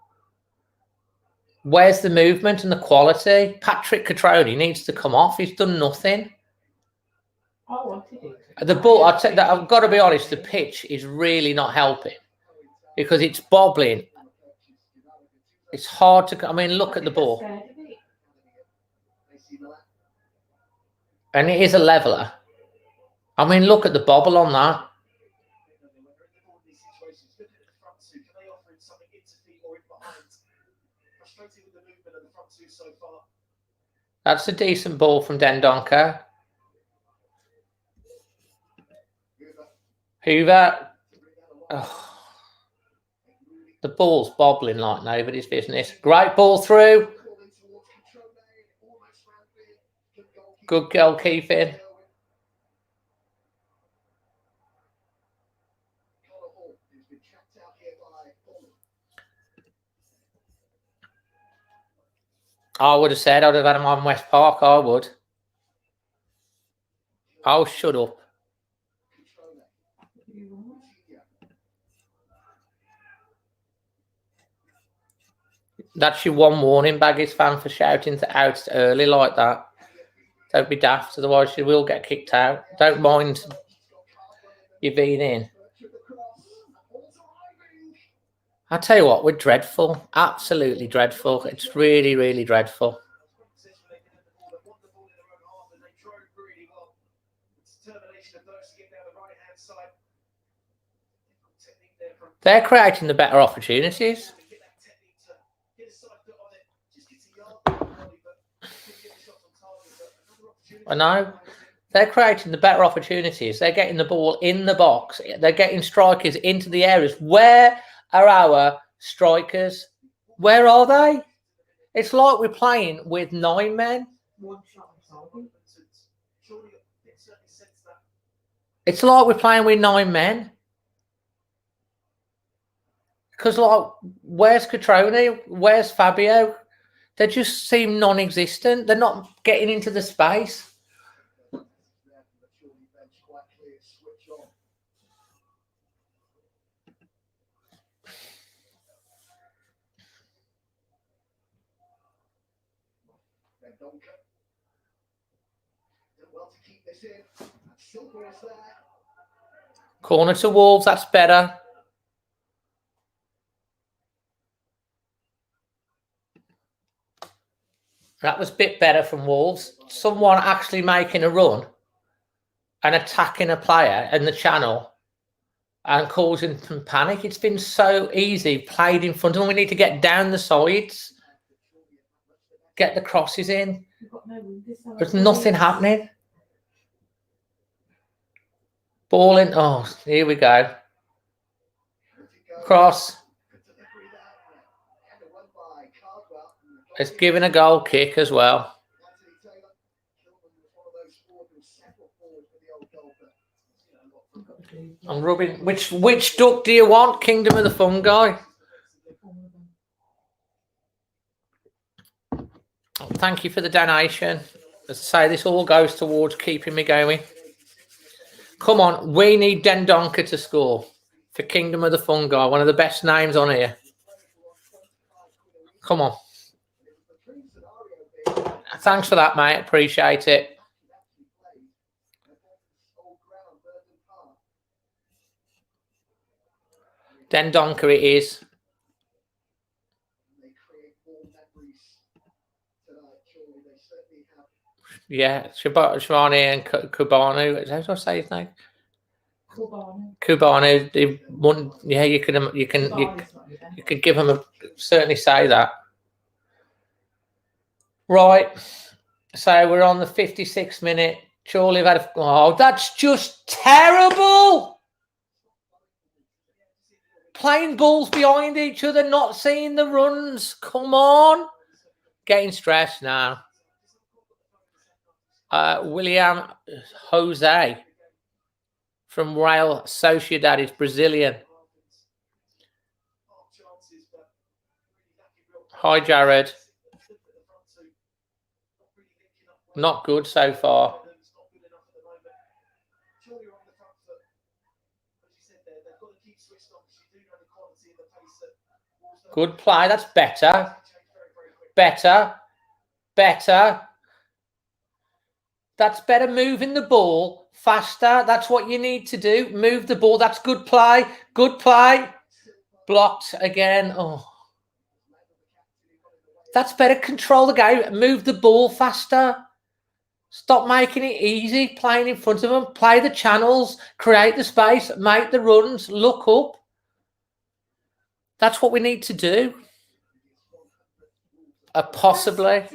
Where's the movement and the quality? Patrick Catroni needs to come off. He's done nothing. The ball, I've got to be honest, the pitch is really not helping because it's bobbling. It's hard to... I mean, look at the ball. And it is a leveler. I mean, look at the bobble on that. That's a decent ball from Dendoncker. Hoover. Oh. The ball's bobbling like nobody's business. Great ball through. Good goalkeeping. I would have said I'd have had him on West Park. I would. Oh, shut up. That's your one warning, Baggies fan, for shouting to out early like that. Don't be daft, otherwise you will get kicked out. Don't mind you being in. I tell you what, we're dreadful. Absolutely dreadful. It's really, really dreadful. They're creating the better opportunities. I know. They're creating the better opportunities. They're getting the ball in the box. They're getting strikers into the areas. Where are our strikers? Where are they? It's like we're playing with 9 men. One shot on target. It's like we're playing with 9 men. Because, like, where's Catroni? Where's Fabio? They just seem non-existent. They're not getting into the space. Corner to Wolves, that's better. That was a bit better from Wolves. Someone actually making a run and attacking a player in the channel and causing some panic. It's been so easy, played in front of them. We need to get down the sides, get the crosses in. There's nothing happening. Ball in. Oh, here we go. Cross. It's given a goal kick as well. I'm rubbing. Which duck do you want? Kingdom of the Fungi. Thank you for the donation. As I say, this all goes towards keeping me going. Come on, we need Dendonka to score for Kingdom of the Fungi, one of the best names on here. Come on. Thanks for that, mate. Appreciate it. Dendonka it is. Yeah, Shivani and Kubanu. How do I say his name? Kubanu. Yeah, you could give him a certainly say that. Right. So we're on the 56th minute. Chorley have had oh, that's just terrible. Playing balls behind each other, not seeing the runs. Come on. Getting stressed now. William Jose from Real Sociedad is Brazilian. Hi, Jared. Not good so far. Good play. That's better. Better. That's better moving the ball faster. That's what you need to do. Move the ball. That's good play. Good play. Blocked again. Oh. That's better. Control the game. Move the ball faster. Stop making it easy. Playing in front of them. Play the channels. Create the space. Make the runs. Look up. That's what we need to do. Possibly.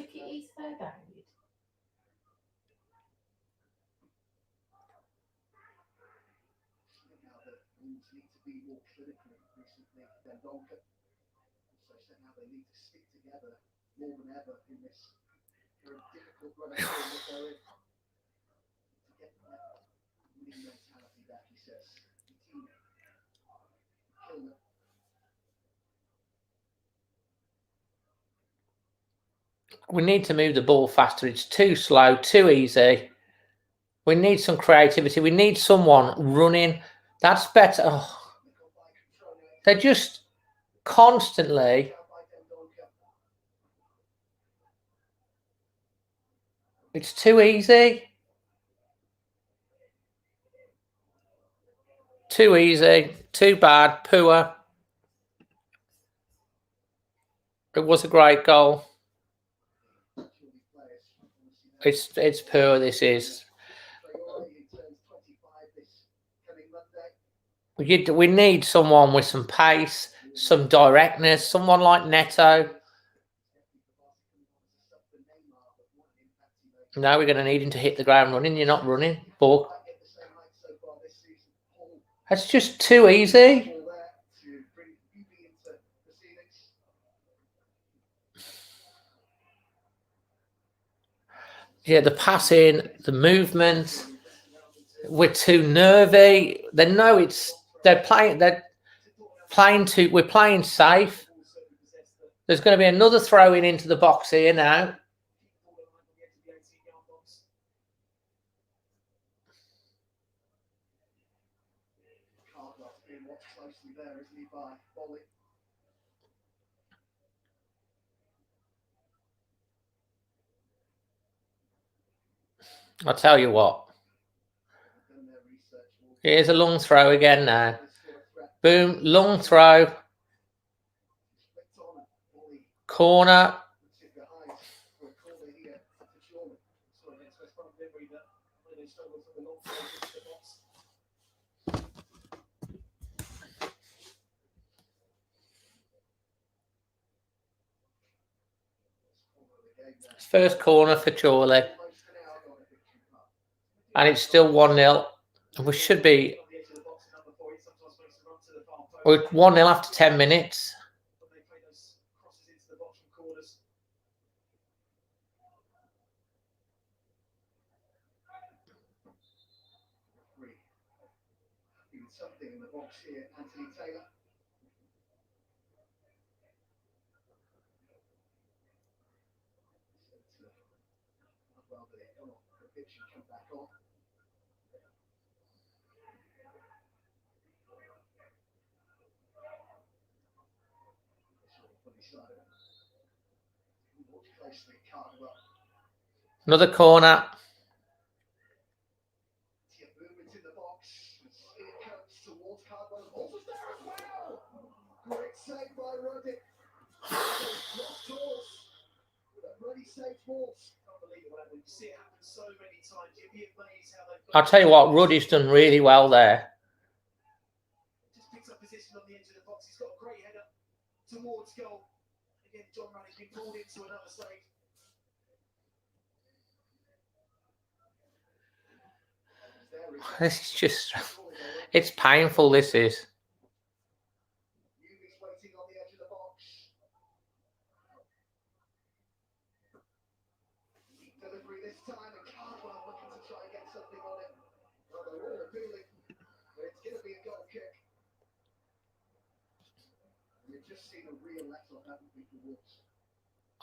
We need to move the ball faster. It's too slow, too easy. We need some creativity. We need someone running. That's better. Oh. They're just constantly. It's too easy. Too easy. Too bad. Poor. It was a great goal. It's poor. This is. We need someone with some pace, some directness. Someone like Neto. Now we're going to need him to hit the ground running. You're not running, Buck. That's just too easy. Yeah, the passing, the movement. We're too nervy. They know they're playing we're playing safe. There's going to be another throw in into the box here now. I'll tell you what. Here's a long throw again now. Boom, long throw. Corner. First corner for Chorley. And it's still 1-0. We should be... We're 1-0 after 10 minutes. Something in the box here, Anthony Taylor. Well, the pitch should come back on. Another corner. Great save by Ruddy. I'll tell you what, Ruddy's done really well there. Just picks up position on the edge of the box. He's got a great header towards goal. Again, John Ruddy's been pulled into another save. This is just... It's painful, this is.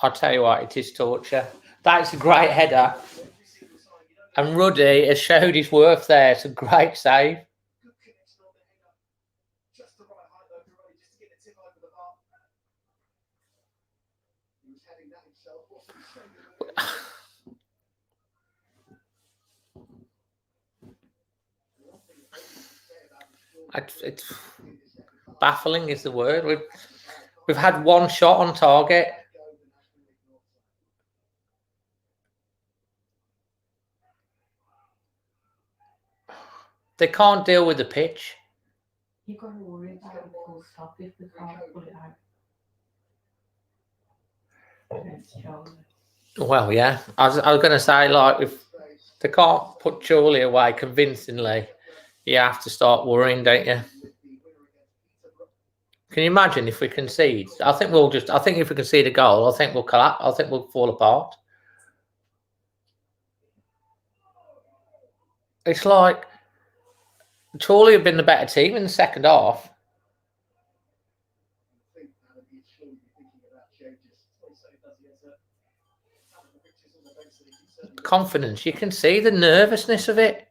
I'll tell you what, it is torture. That's a great header. And Ruddy has showed his worth there. It's a great save. It's baffling is the word. We've had one shot on target. They can't deal with the pitch. You've got to worry about it full stop if they can't put it out. Against Chorley. Well, yeah. I was going to say, like, if they can't put Chorley away convincingly, you have to start worrying, don't you? Can you imagine if we concede? I think if we concede a goal, I think we'll collapse. I think we'll fall apart. It's like Chorley have been the better team in the second half. Confidence. You can see the nervousness of it.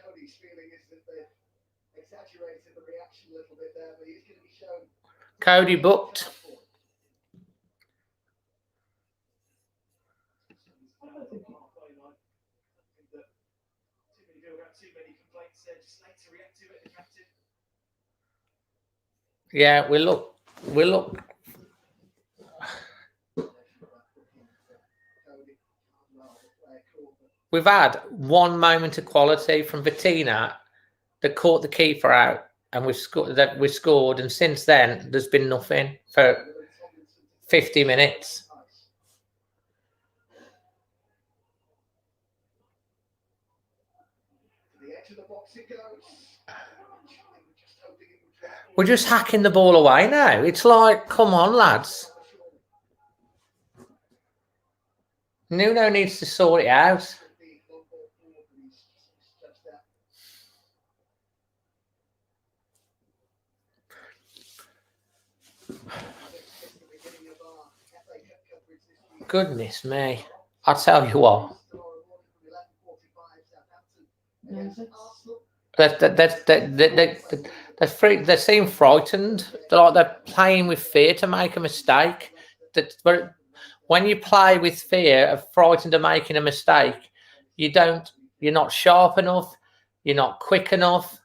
Cody's feeling is that they've exaggerated the reaction a little bit there, but he's going to be shown. Cody booked. Yeah, we look. we've had one moment of quality from Vitina that caught the keeper out, and we've scored. And since then, there's been nothing for 50 minutes. We're just hacking the ball away now. It's like, come on, lads. Nuno needs to sort it out. Goodness me. I'll tell you what. They seem frightened. They're like they're playing with fear to make a mistake. When you play with fear of frightened of making a mistake, you're not sharp enough, you're not quick enough,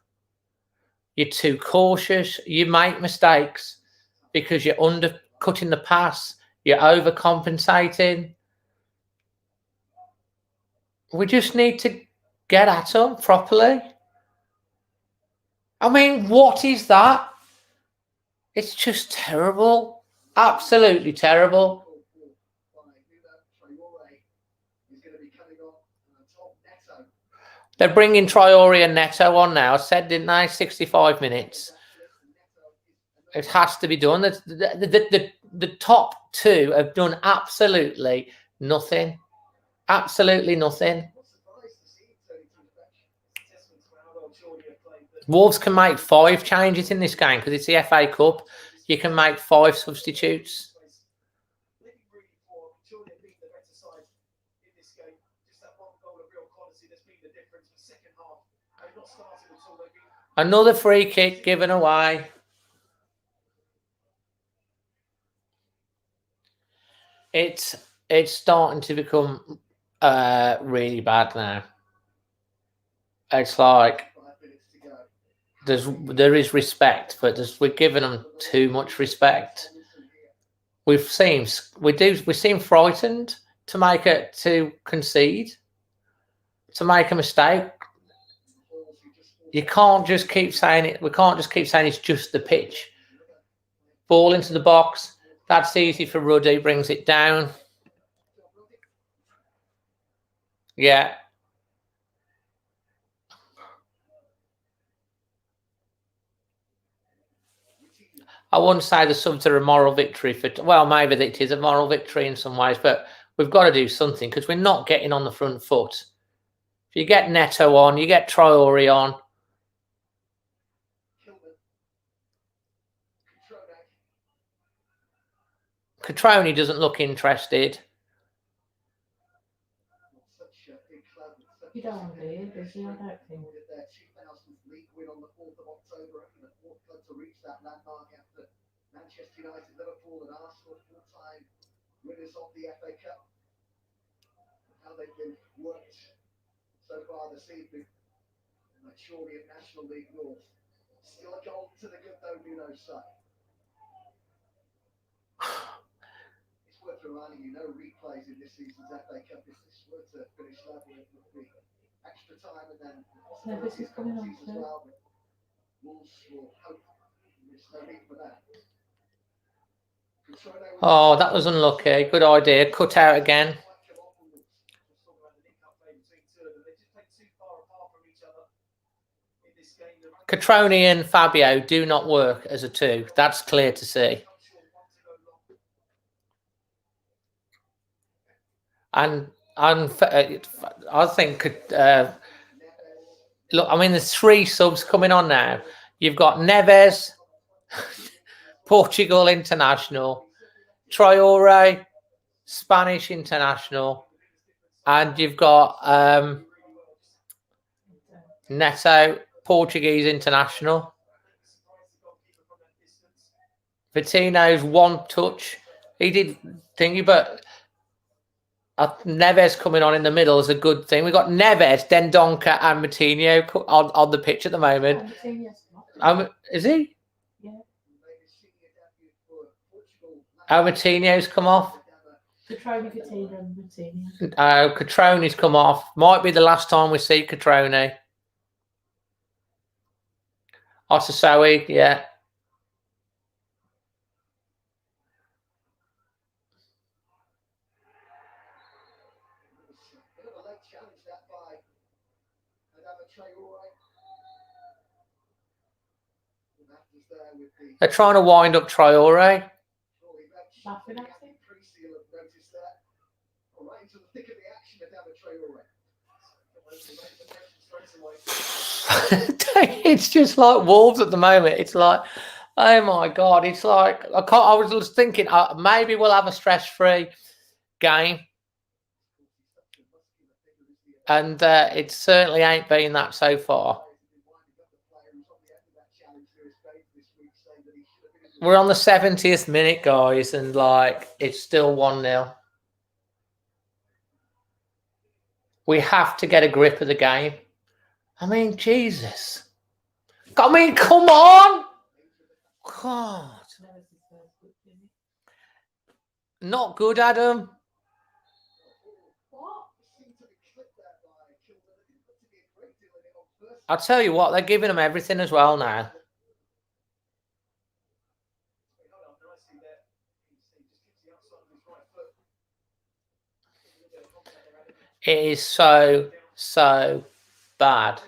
you're too cautious, you make mistakes because you're undercutting the pass, you're overcompensating. We just need to get at them properly. I mean, what is that? It's just terrible. Absolutely terrible. They're bringing Traore and Neto on now. I said, didn't I? 65 minutes. It has to be done. The top two have done absolutely nothing. Absolutely nothing. Wolves can make 5 changes in this game because it's the FA Cup. You can make 5 substitutes. Another free kick given away. It's starting to become really bad now. It's like there is respect, but we're giving them too much respect. We seem frightened to concede, to make a mistake. You can't just keep saying it. We can't just keep saying it's just the pitch. Ball into the box. That's easy for Ruddy. Brings it down. Yeah. I wouldn't say the subs are a moral victory well, maybe it is a moral victory in some ways, but we've got to do something because we're not getting on the front foot. If you get Neto on, you get Traore on. Catroni doesn't look interested. You don't want to do, does he? I don't think. Manchester United, Liverpool, and Arsenal full-time winners of the FA Cup. How they've been worked so far this evening. And Chorley at National League North. Still a goal to the good, though, Nuno's side. It's worth reminding you, no replays in this season's FA Cup. If this were to finish level, it would be extra time and then this is coming on as well. Wolves will hope there's no need for that. Oh, that was unlucky. Good idea. Cut out again. Catroni and Fabio do not work as a two. That's clear to see. And I think, look, I mean, there's 3 subs coming on now. You've got Neves, Portugal international, Traore, Spanish international, and you've got Neto, Portuguese international. Vitino's one touch. He did thingy, but Neves coming on in the middle is a good thing. We've got Neves, Dendoncker, and Moutinho on the pitch at the moment. Is he? Yeah. Oh, Moutinho's come off. Catroni's come off. Might be the last time we see Catroni. Osasowi, yeah. Bit of a late challenge that by Adama Traore. Matters there with the They're trying to wind up Traore. Chorley bench. The pre-seal have noticed that. All right, into the thick of the action, Adama Traore. It's just like Wolves at the moment. It's like, oh my God. It's like, I was just thinking maybe we'll have a stress-free game. And it certainly ain't been that so far. We're on the 70th minute, guys, and like it's still 1-0. We have to get a grip of the game. I mean, Jesus. I mean, come on. God. Not good, Adam. I'll tell you what, they're giving them everything as well now. It is so bad.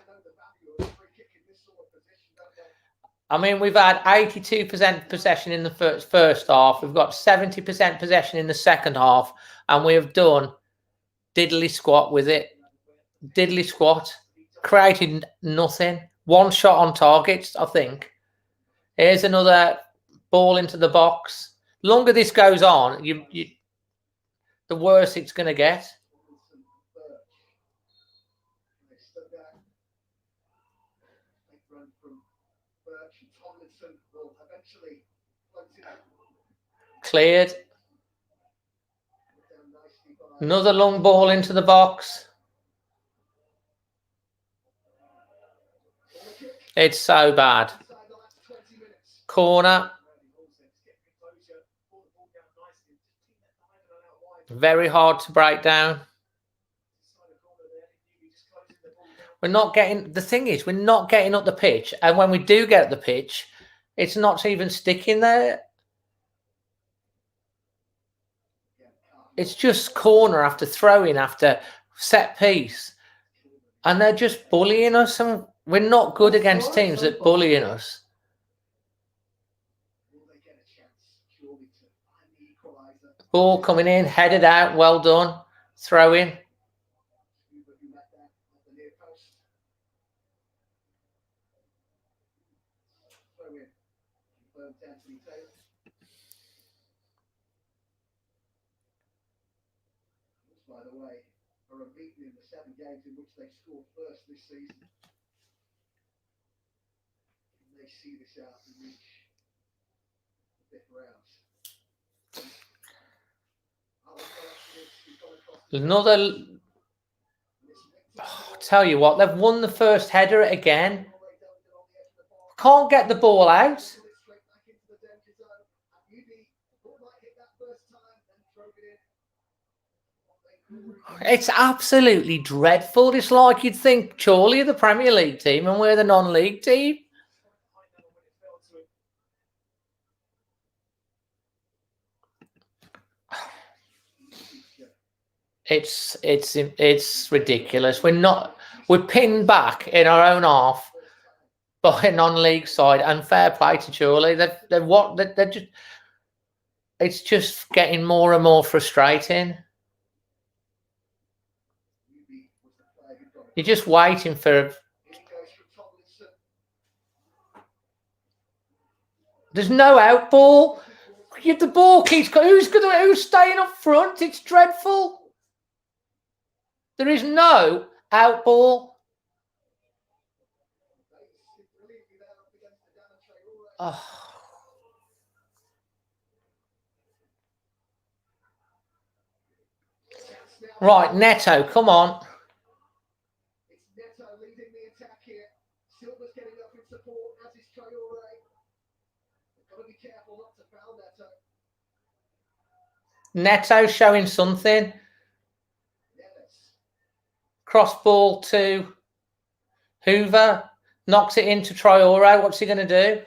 I mean, we've had 82% possession in the first half. We've got 70% possession in the second half, and we have done diddly squat with it. Diddly squat. Created nothing. One shot on targets, I think. Here's another ball into the box. The longer this goes on, the worse it's going to get. Cleared. Another long ball into the box. It's so bad. Corner. Very hard to break down. We're not getting, the thing is, we're not getting up the pitch. And when we do get up the pitch, it's not even sticking there. It's just corner after throw-in after set piece. And they're just bullying us. And we're not good against teams that bullying us. Ball coming in, headed out, well done. Throw in. By the way, are unbeaten in the 7 games in which they scored first this season. They see this out to reach the 5th round. Another. Oh, tell you what, they've won the first header again. Can't get the ball out. It's absolutely dreadful. It's like you'd think Chorley are the Premier League team and we're the non-league team. It's ridiculous. We're pinned back in our own half by a non-league side, and fair play to Chorley. They're just. It's just getting more and more frustrating. You're just waiting for. There's no out ball. The ball keeps going. Who's staying up front? It's dreadful. There is no out ball. Oh. Right, Neto, come on. It's Neto leading the attack here. Silva's getting up in support, as is Traore. They've got to be careful not to foul Neto. Neto showing something. Cross ball to Hoover. Knocks it into Traore. What's he going to do?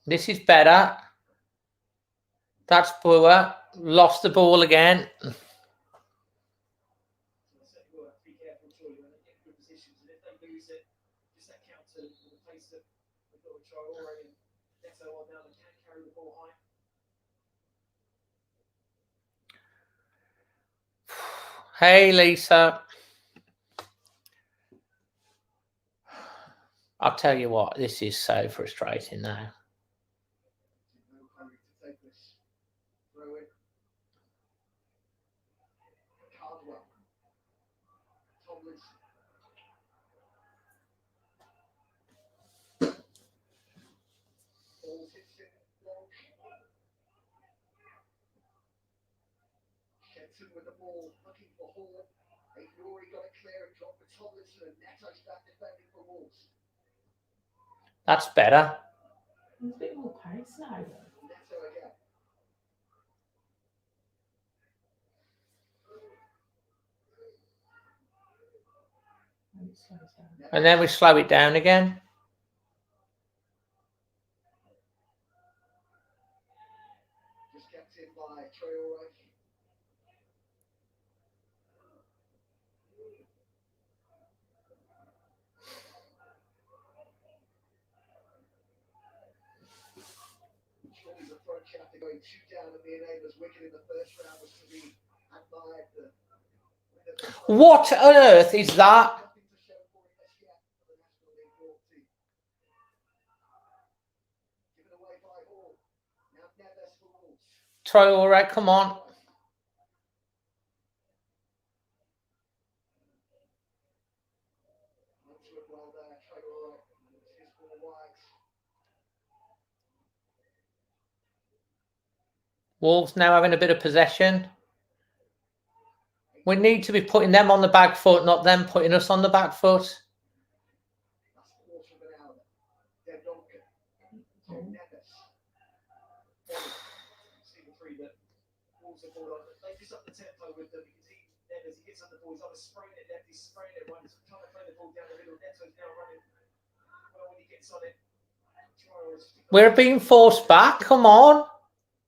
This is better. That's poor. Lost the ball again. Hey, Lisa. I'll tell you what, this is so frustrating now. With the ball, looking for Hall. Rory got it clear and dropped for Tomlinson, and Neto's back defending for Wolves. That's better. There's a bit more pace now. Neto again. And then we slow it down again. Just kept in by Traore. Chorley's approach after going 2 down at the enablers wicket in the first round was to be admired. What on earth is that? Nothing to show for it as yet for the National League York team. Given away by Hall. Now Neves for Wolves. Traore, come on. Onto it well there, Traore. His ball wide. Wolves now having a bit of possession. We need to be putting them on the back foot, not them putting us on the back foot. That's quarter of an hour. Dead Donker. Neves. See the three that Wolves are ball on. They just up the tempo with them because Neves, he gets on the ball, he's either spraying it left, he's spraying it right, he's trying to play the ball down the middle. Neto's now running well when he gets on it. We're being forced back. Come on.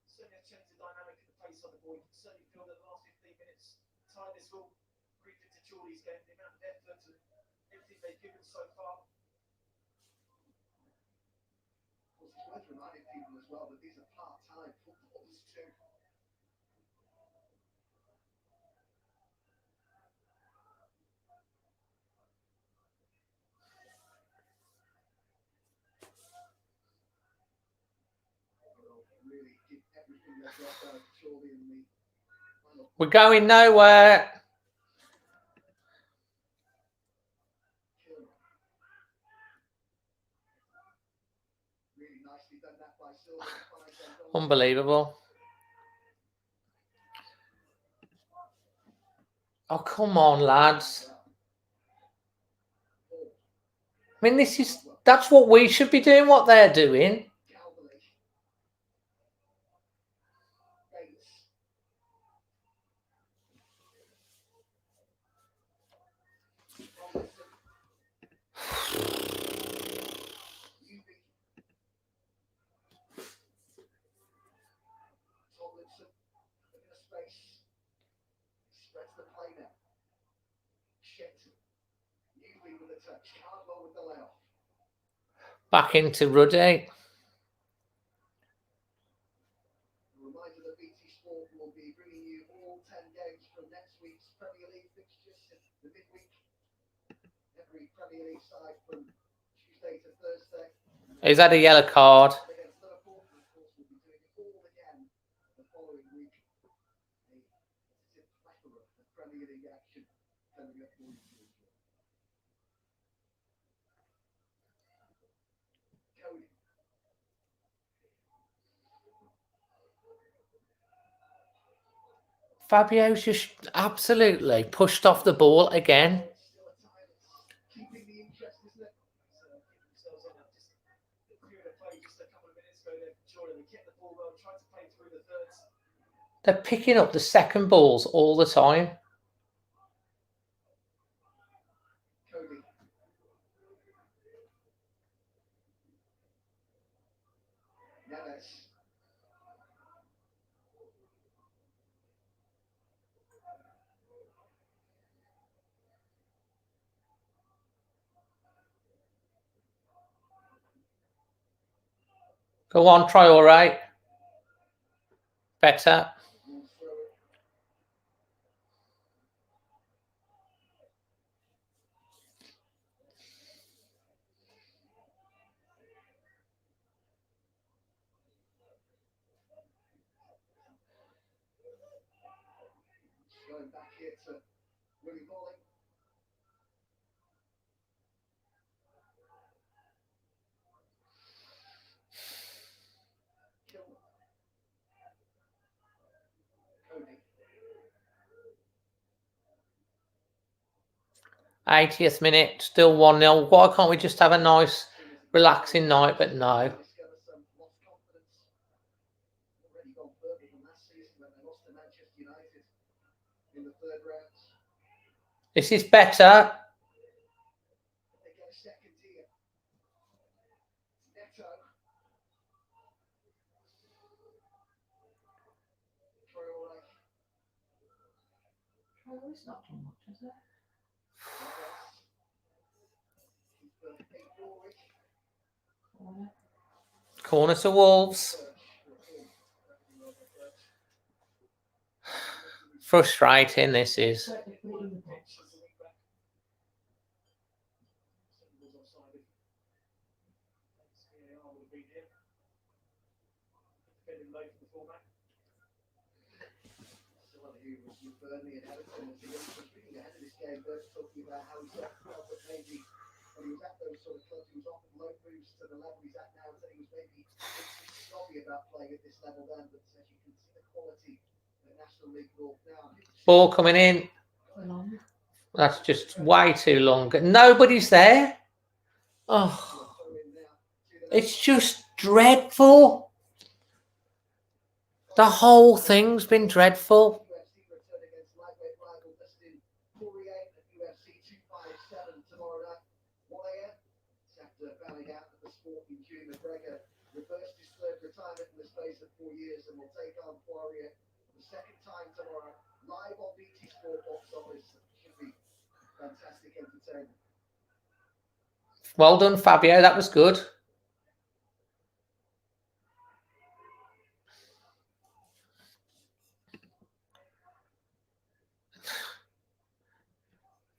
Certainly has changed the dynamic of the pace on the ball. You can certainly feel that the last 15 minutes tie this will creep into Chorley's game. The amount of effort and everything they've given so far. Of course, it's worth reminding people as well that these are part-time footballers too. Really give everything they've got there to Chorley in the final. We're going nowhere. Really nicely done that by Silva. Unbelievable. Oh, come on, lads. I mean, that's what we should be doing, what they're doing. Tomlinson in a space. Spreads the play now. Shetton. Newby with a touch. Cardwell with the layoff. Back into Ruddy. A reminder that BT Sport will be bringing you all 10 games from next week's Premier League fixtures in the midweek. Every Premier League side from Tuesday to Thursday. He's had a yellow card. Against Liverpool, and of course, we'll be doing it all again the following week. A plethora of Premier League action coming up for you. Cody. Fabio's just absolutely pushed off the ball again. Still a time. It's keeping the interest, isn't it? Themselves on that. Just period of play just a couple of minutes ago there, Chorley. They kept the ball well, tried to play through the thirds. They're picking up the second balls all the time. Cody. Neves. Go on, try all right. Better. Moves through it. Going back here to Willie Bowling. Kilmer. Cody. 80th minute, still 1-0. Why can't we just have a nice, relaxing night? But no. Discover some lost confidence. Already gone further than last season when they lost to Manchester United in the third round. This is better. They get a second here. Neto. Chorley. Chorley's not done much, has it? Chorley. Corner to Wolves. Frustrating, this is. So they put it in the box. Burnley and Everton as the youngsters speaking ahead of this game, Bert's talking about how he felt that maybe when he was at those sort of clubs, he was often low moves to the level he's at now, and said he was maybe snobby about playing at this level then, but as you can see the quality of the National League North now. Ball coming in. Long. That's just way too long. Nobody's there. Oh, it's just dreadful. The whole thing's been dreadful. Reversed his third retirement in the space of 4 years and will take on Poirier for the second time tomorrow. Live on BT Sport box office. Should be fantastic entertainment. Well done, Fabio. That was good.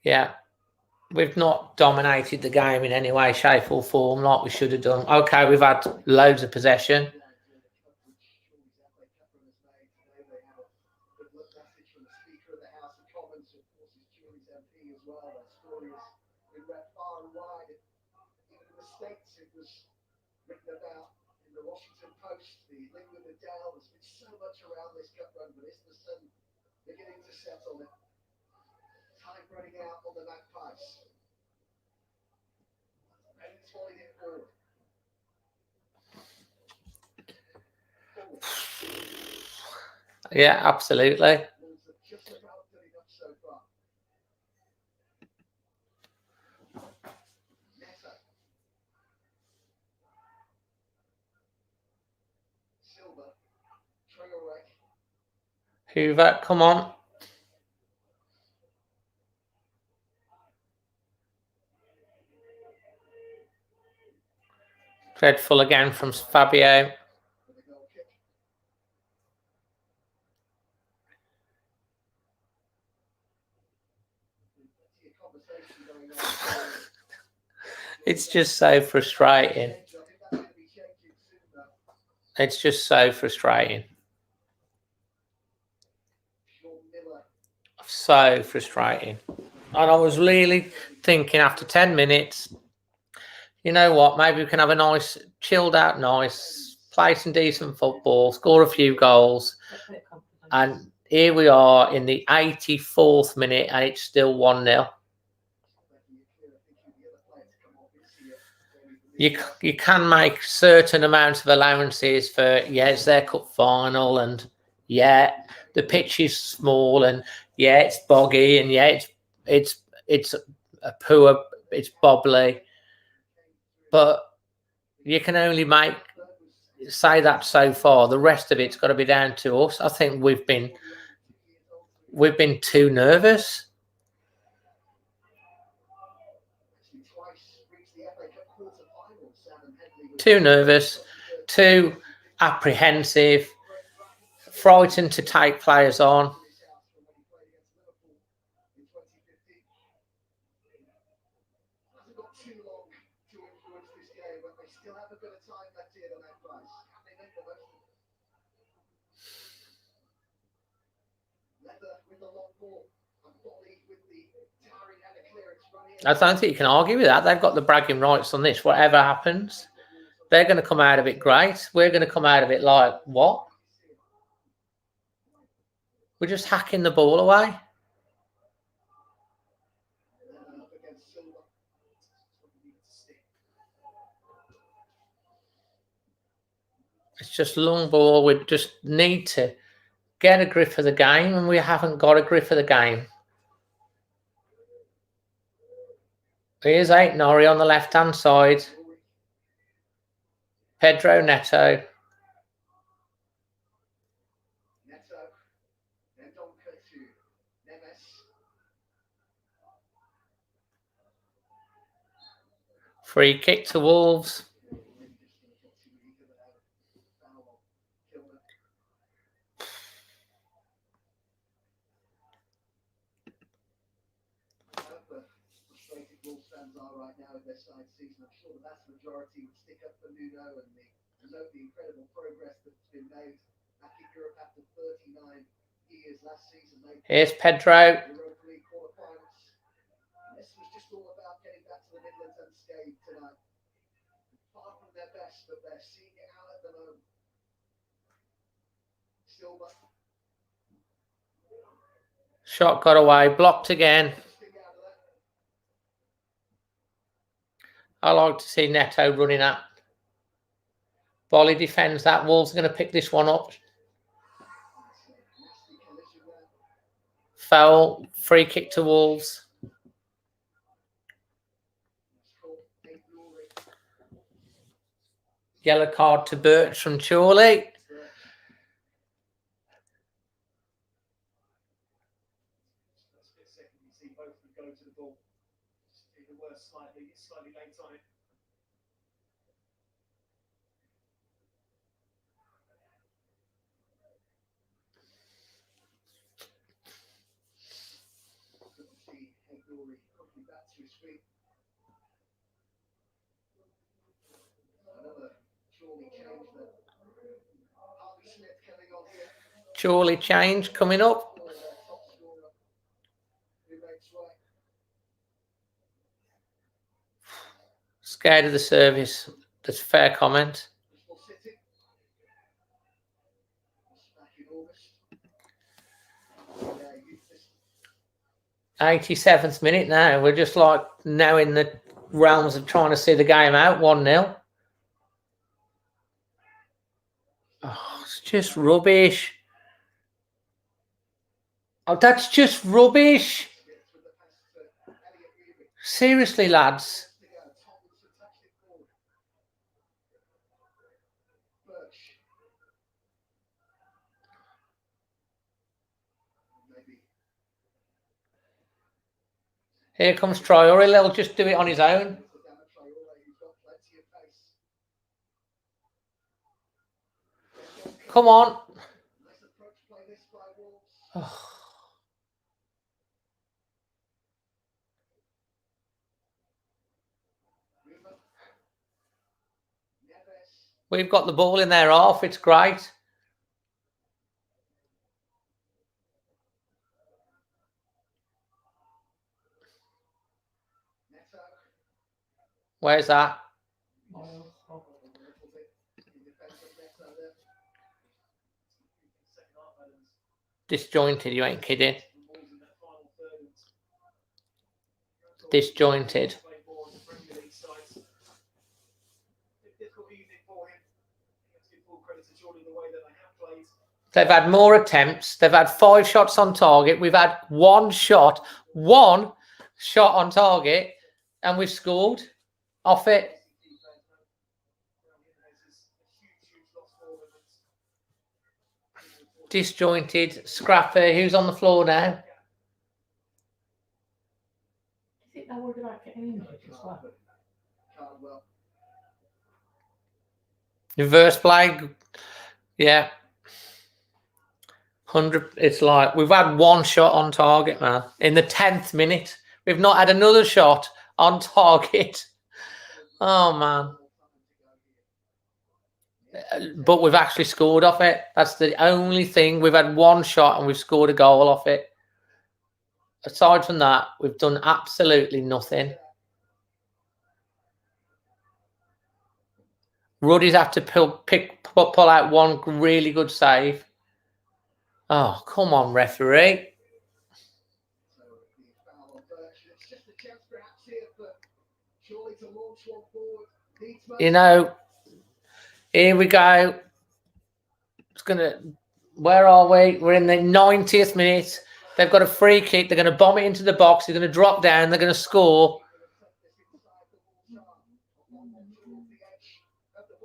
Yeah. We've not dominated the game in any way, shape or form like we should have done. Okay, we've had loads of possession. Beginning to settle it. Time running out on the Magpies. And it's volleyed it forward. Yeah, absolutely. Wolves have just about done enough so far. Neto. Silva. Chorley. Hoover, come on. Dreadful again from Fabio. For the goal kick. Plenty of conversation going on. It's just so frustrating. I think that's going to be changing soon though. It's just so frustrating. Sean Miller. So frustrating. And I was really thinking after 10 minutes, you know what, maybe we can have a nice, chilled out nice, play some decent football, score a few goals. A bit of confidence. And here we are in the 84th minute and it's still 1-0. you can make certain amounts of allowances for, yeah, it's their cup final, and yeah, the pitch is small, and yeah, it's boggy, and yeah, it's a poor, it's bobbly, but you can only say that so far. The rest of it's got to be down to us. I think we've been too nervous. Too nervous, too apprehensive, frightened to take players on. I don't think you can argue with that. They've got the bragging rights on this. Whatever happens, they're going to come out of it great. We're going to come out of it like, what? We're just hacking the ball away. It's just long ball. We just need to get a grip of the game, and we haven't got a grip of the game. Here's Nori on the left-hand side. Pedro Neto. Free kick to Wolves. Right now in their side season, I'm sure the vast majority would stick up for Nuno and note the incredible progress that's been made back in Europe after 39 years last season. Here's Pedro. Europa League quarterfinals. This was just all about getting back to the Midlands unscathed tonight. Far from their best, but they're seeing it out at the moment. Silva. Shot got away, blocked again. I like to see Neto running at. Bolly defends that. Wolves are going to pick this one up. Foul, free kick to Wolves. Yellow card to Birch from Chorley. Slightly late on it. Chorley change coming up. Scared of the service. That's a fair comment. 87th minute now. We're just like now in the realms of trying to see the game out. 1-0. Oh, it's just rubbish. Oh, that's just rubbish. Seriously, lads. Here comes Traore. He'll just do it on his own. Come on. Oh. We've got the ball in their half. It's great. Where's that? Disjointed, you ain't kidding. Disjointed. difficult evening for him. Let's give full credit to Chorley the way that they have played. They've had more attempts. They've had 5 shots on target. We've had one shot on target, and we've scored off it. Disjointed, scrappy. Who's on the floor now? Do you think they're worried about getting injured as well? Cardwell. Reverse play. Yeah. 100. It's like we've had one shot on target, man. In the 10th minute, we've not had another shot on target. Oh man! But we've actually scored off it. That's the only thing. We've had one shot and we've scored a goal off it. Aside from that, we've done absolutely nothing. Ruddy's had to pull out one really good save. Oh, come on, referee. So the foul on Birch. It's just a chance perhaps here for Chorley to launch one forward. Needs most. You know, here we go. It's gonna. Where are we? We're in the 90th minute. They've got a free kick. They're going to bomb it into the box. They're going to drop down. They're going to score.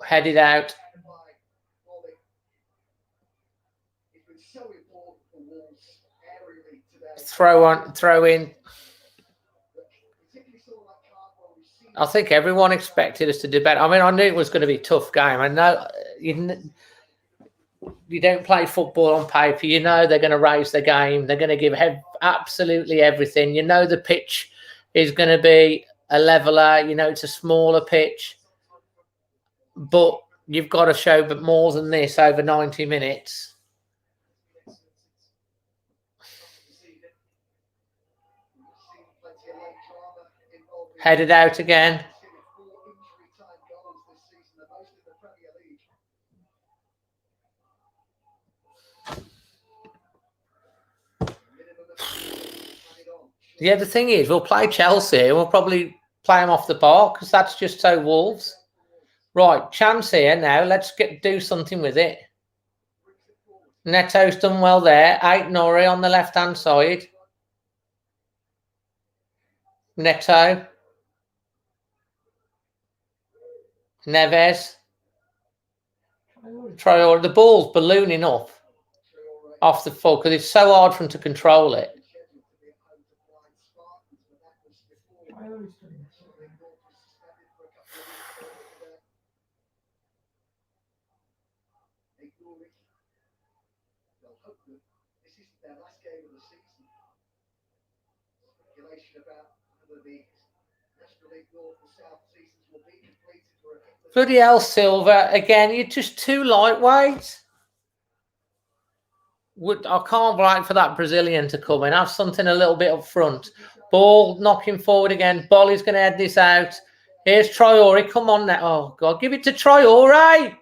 Headed out. Throw in. I think everyone expected us to do better. I mean, I knew it was going to be a tough game. I know you don't play football on paper. You know they're going to raise the game. They're going to give absolutely everything. You know the pitch is going to be a leveler. You know it's a smaller pitch. But you've got to show more than this over 90 minutes. Headed out again. Yeah, the thing is, we'll play Chelsea and we'll probably play them off the park because that's just so Wolves. Right, chance here now. Let's do something with it. Neto's done well there. Nori on the left-hand side. Neto. Neves. Traore. The ball's ballooning up off the full because it's so hard for him to control it. Bloody hell, Silva. Again, you're just too lightweight. I can't wait for that Brazilian to come in. Have something a little bit up front. Ball knocking forward again. Bolly's going to head this out. Here's Traore. Come on now. Oh, God. Give it to Traore.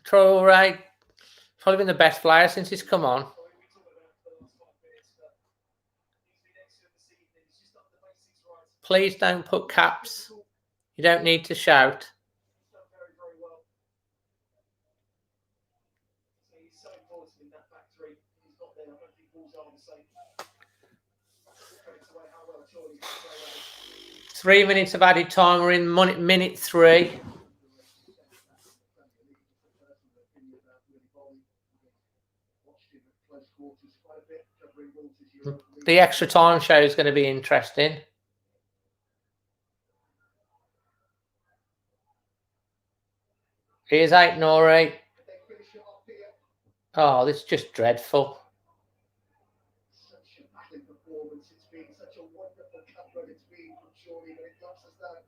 Traore. Probably been the best player since he's come on. Please don't put caps. You don't need to shout. Three minutes of added time. We're in minute 3. The extra time show is going to be interesting. Here's Nori. Oh, this is just dreadful. Such a battling performance. It's been such a wonderful cup run it's been from Chorley, but it looks as though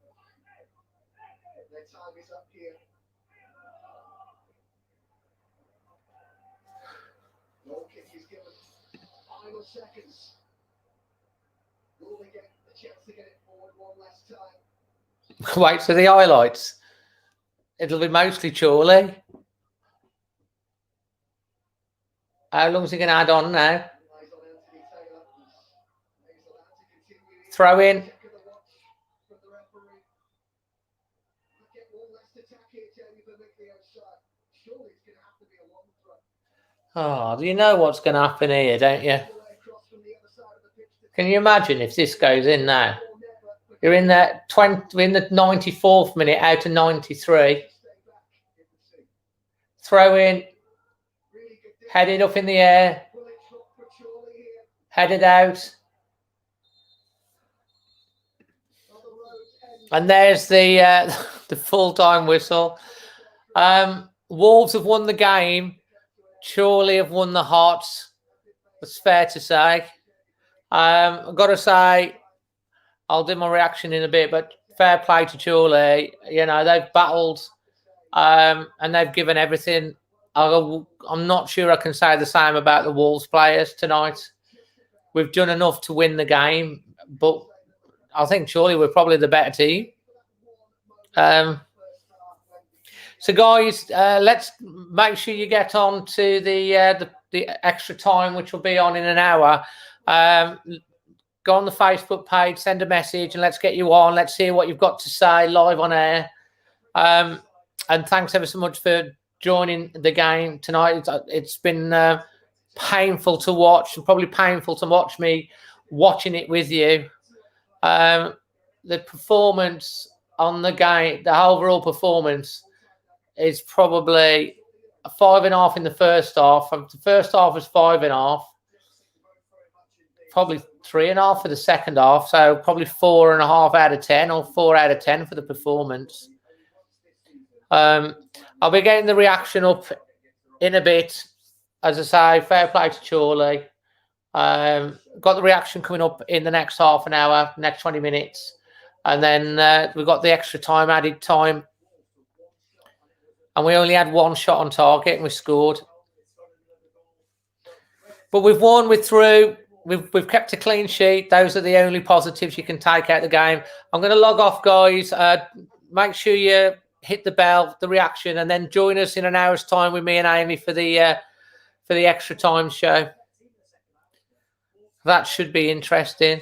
their time is up here. Goal kick is given. Final seconds. Will they get the chance to get it forward one last time? Wait for the highlights. It'll be mostly Chorley. How long is he going to add on now? Throw in. Check of the watch from the referee. Look at one less attack here, Jamie, for Miglio's side. Surely it's going to have to be a long throw. Oh, do you know what's going to happen here, don't you? Across from the other side of the pitch to Can you imagine if this goes in now? or never, but You're in the 20, in the 94th minute out of 93. stay back, it would seem. Throw in, Really good dip. headed up in the air, Will it drop for Chorley here? headed out. On the road's end. And there's the the full-time whistle. Wolves have won the game. Chorley have won the Hearts. That's fair to say. I've got to say, I'll do my reaction in a bit, but fair play to Chorley. You know, they've battled and they've given everything. I'm not sure I can say the same about the Wolves players tonight. We've done enough to win the game, but I think Chorley were probably the better team. So, guys, let's make sure you get on to the extra time, which will be on in an hour. Go on the Facebook page, send a message, and let's get you on. Let's hear what you've got to say live on air. And thanks ever so much for joining the game tonight. It's been painful to watch, and probably painful to watch me watching it with you. The performance on the game, the overall performance, is probably a 5.5 in the first half. The first half was 5.5. Probably 3.5 for the second half. So probably 4.5 out of 10 or 4 out of 10 for the performance. I'll be getting the reaction up in a bit. As I say, fair play to Chorley. Got the reaction coming up in the next half an hour, next 20 minutes. And then we've got the extra time, added time. And we only had one shot on target and we scored. But we've won, we're through. We've kept a clean sheet. Those are the only positives you can take out of the game. I'm going to log off, guys. Make sure you hit the bell, the reaction, and then join us in an hour's time with me and Amy for the extra time show. That should be interesting.